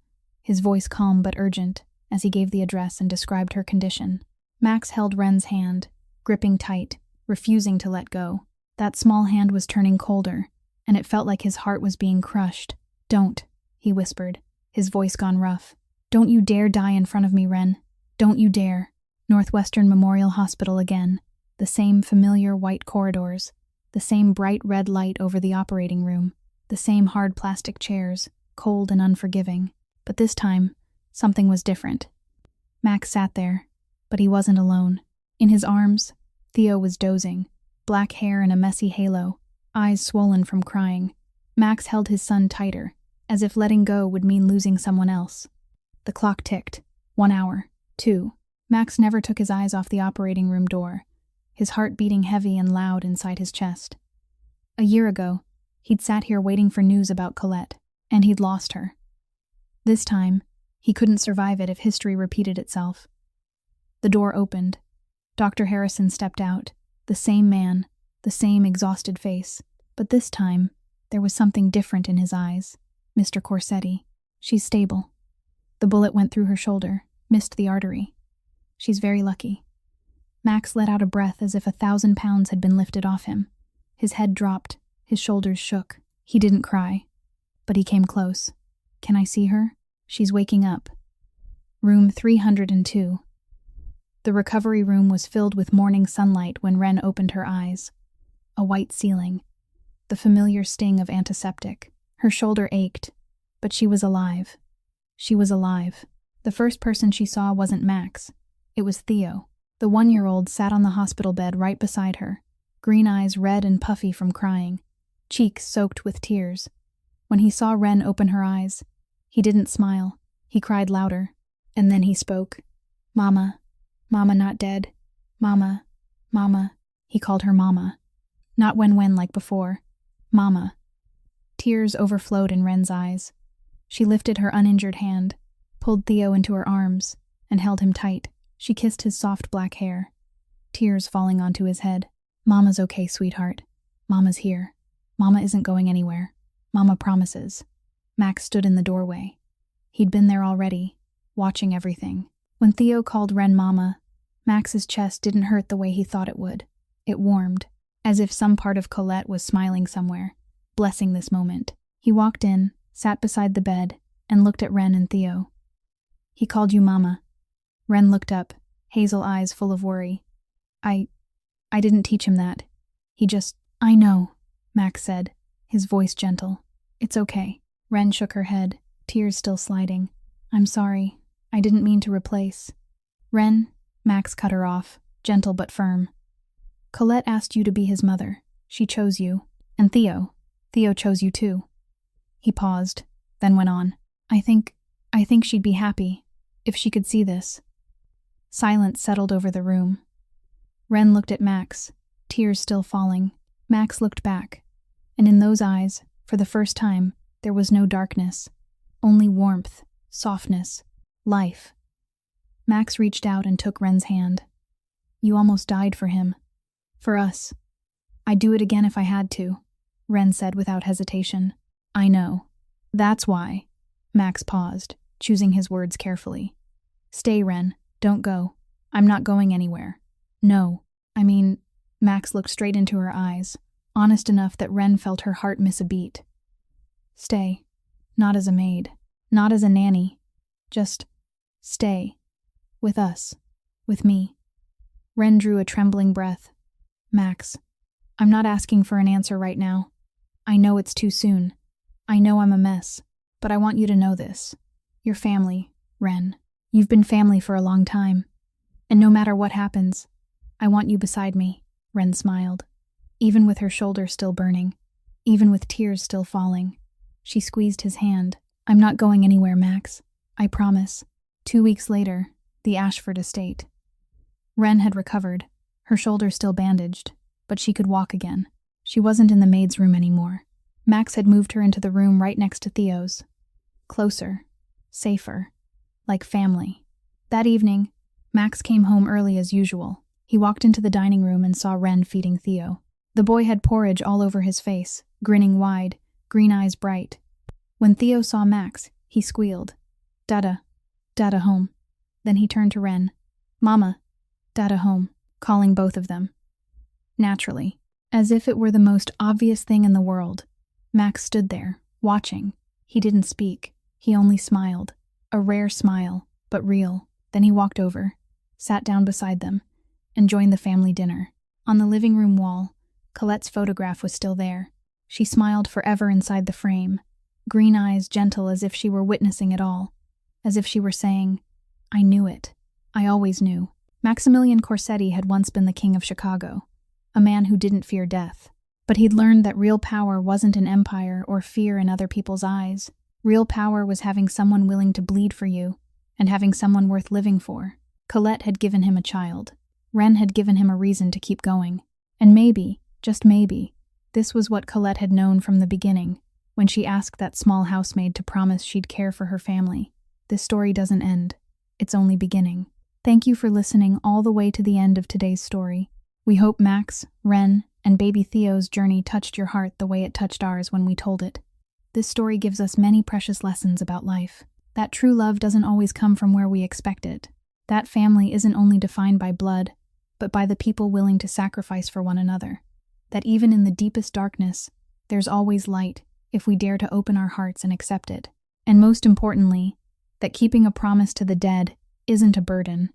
his voice calm but urgent, as he gave the address and described her condition. Max held Ren's hand, gripping tight, refusing to let go. That small hand was turning colder, and it felt like his heart was being crushed. Don't, he whispered, his voice gone rough. Don't you dare die in front of me, Ren. Don't you dare. Northwestern Memorial Hospital again. The same familiar white corridors. The same bright red light over the operating room. The same hard plastic chairs, cold and unforgiving. But this time, something was different. Max sat there, but he wasn't alone. In his arms, Theo was dozing, black hair in a messy halo, eyes swollen from crying. Max held his son tighter, as if letting go would mean losing someone else. The clock ticked. 1 hour, 2. Max never took his eyes off the operating room door, his heart beating heavy and loud inside his chest. A year ago, he'd sat here waiting for news about Colette, and he'd lost her. This time, he couldn't survive it if history repeated itself. The door opened. Dr. Harrison stepped out, the same man, the same exhausted face, but this time, there was something different in his eyes. Mr. Corsetti. She's stable. The bullet went through her shoulder, missed the artery. She's very lucky. Max let out a breath as if 1,000 pounds had been lifted off him. His head dropped, his shoulders shook. He didn't cry, but he came close. Can I see her? She's waking up. Room 302. The recovery room was filled with morning sunlight when Ren opened her eyes. A white ceiling. The familiar sting of antiseptic. Her shoulder ached, but she was alive. She was alive. The first person she saw wasn't Max. It was Theo. The 1-year-old sat on the hospital bed right beside her, green eyes red and puffy from crying, cheeks soaked with tears. When he saw Ren open her eyes, he didn't smile. He cried louder. And then he spoke. Mama. Mama not dead. Mama. Mama. He called her Mama. Not when like before. Mama. Tears overflowed in Ren's eyes. She lifted her uninjured hand, pulled Theo into her arms, and held him tight. She kissed his soft black hair, tears falling onto his head. Mama's okay, sweetheart. Mama's here. Mama isn't going anywhere. Mama promises. Max stood in the doorway. He'd been there already, watching everything. When Theo called Ren Mama, Max's chest didn't hurt the way he thought it would. It warmed, as if some part of Colette was smiling somewhere, blessing this moment. He walked in, sat beside the bed, and looked at Ren and Theo. He called you Mama. Ren looked up, hazel eyes full of worry. I didn't teach him that. He just... I know, Max said, his voice gentle. It's okay. Ren shook her head, tears still sliding. I'm sorry. I didn't mean to replace. Ren, Max cut her off, gentle but firm. Colette asked you to be his mother. She chose you. And Theo chose you too. He paused, then went on. I think she'd be happy if she could see this. Silence settled over the room. Ren looked at Max, tears still falling. Max looked back, and in those eyes, for the first time, there was no darkness, only warmth, softness, life. Max reached out and took Ren's hand. You almost died for him. For us. I'd do it again if I had to, Ren said without hesitation. I know. That's why. Max paused, choosing his words carefully. Stay, Ren. Don't go. I'm not going anywhere. No. I mean, Max looked straight into her eyes, honest enough that Ren felt her heart miss a beat. Stay. Not as a maid. Not as a nanny. Just stay. With us. With me. Ren drew a trembling breath. Max, I'm not asking for an answer right now. I know it's too soon. I know I'm a mess, but I want you to know this. Your family, Ren. You've been family for a long time. And no matter what happens, I want you beside me, Ren smiled. Even with her shoulder still burning, even with tears still falling. She squeezed his hand. I'm not going anywhere, Max. I promise. 2 weeks later, the Ashford estate. Wren had recovered, her shoulder still bandaged, but she could walk again. She wasn't in the maid's room anymore. Max had moved her into the room right next to Theo's. Closer, safer, like family. That evening, Max came home early as usual. He walked into the dining room and saw Wren feeding Theo. The boy had porridge all over his face, grinning wide, green eyes bright. When Theo saw Max, he squealed, "Dada, Dada home." Then he turned to Wren. "Mama, Dada home," calling both of them. Naturally, as if it were the most obvious thing in the world, Max stood there, watching. He didn't speak. He only smiled. A rare smile, but real. Then he walked over, sat down beside them, and joined the family dinner. On the living room wall, Colette's photograph was still there. She smiled forever inside the frame, green eyes gentle as if she were witnessing it all, as if she were saying, "I knew it. I always knew." Maximilian Corsetti had once been the king of Chicago, a man who didn't fear death. But he'd learned that real power wasn't an empire or fear in other people's eyes. Real power was having someone willing to bleed for you, and having someone worth living for. Colette had given him a child. Wren had given him a reason to keep going. And maybe, just maybe, this was what Colette had known from the beginning, when she asked that small housemaid to promise she'd care for her family. This story doesn't end. It's only beginning. Thank you for listening all the way to the end of today's story. We hope Max, Wren, and baby Theo's journey touched your heart the way it touched ours when we told it. This story gives us many precious lessons about life. That true love doesn't always come from where we expect it. That family isn't only defined by blood, but by the people willing to sacrifice for one another. That even in the deepest darkness, there's always light if we dare to open our hearts and accept it. And most importantly, that keeping a promise to the dead isn't a burden.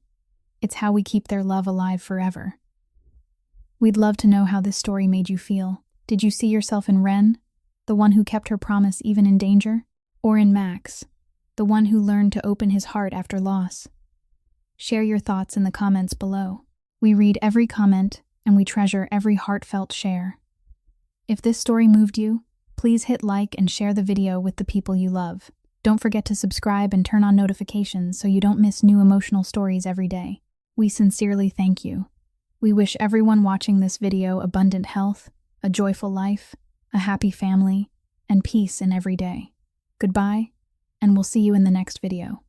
It's how we keep their love alive forever. We'd love to know how this story made you feel. Did you see yourself in Wren, the one who kept her promise even in danger? Or in Max, the one who learned to open his heart after loss? Share your thoughts in the comments below. We read every comment, and we treasure every heartfelt share. If this story moved you, please hit like and share the video with the people you love. Don't forget to subscribe and turn on notifications so you don't miss new emotional stories every day. We sincerely thank you. We wish everyone watching this video abundant health, a joyful life, a happy family, and peace in every day. Goodbye, and we'll see you in the next video.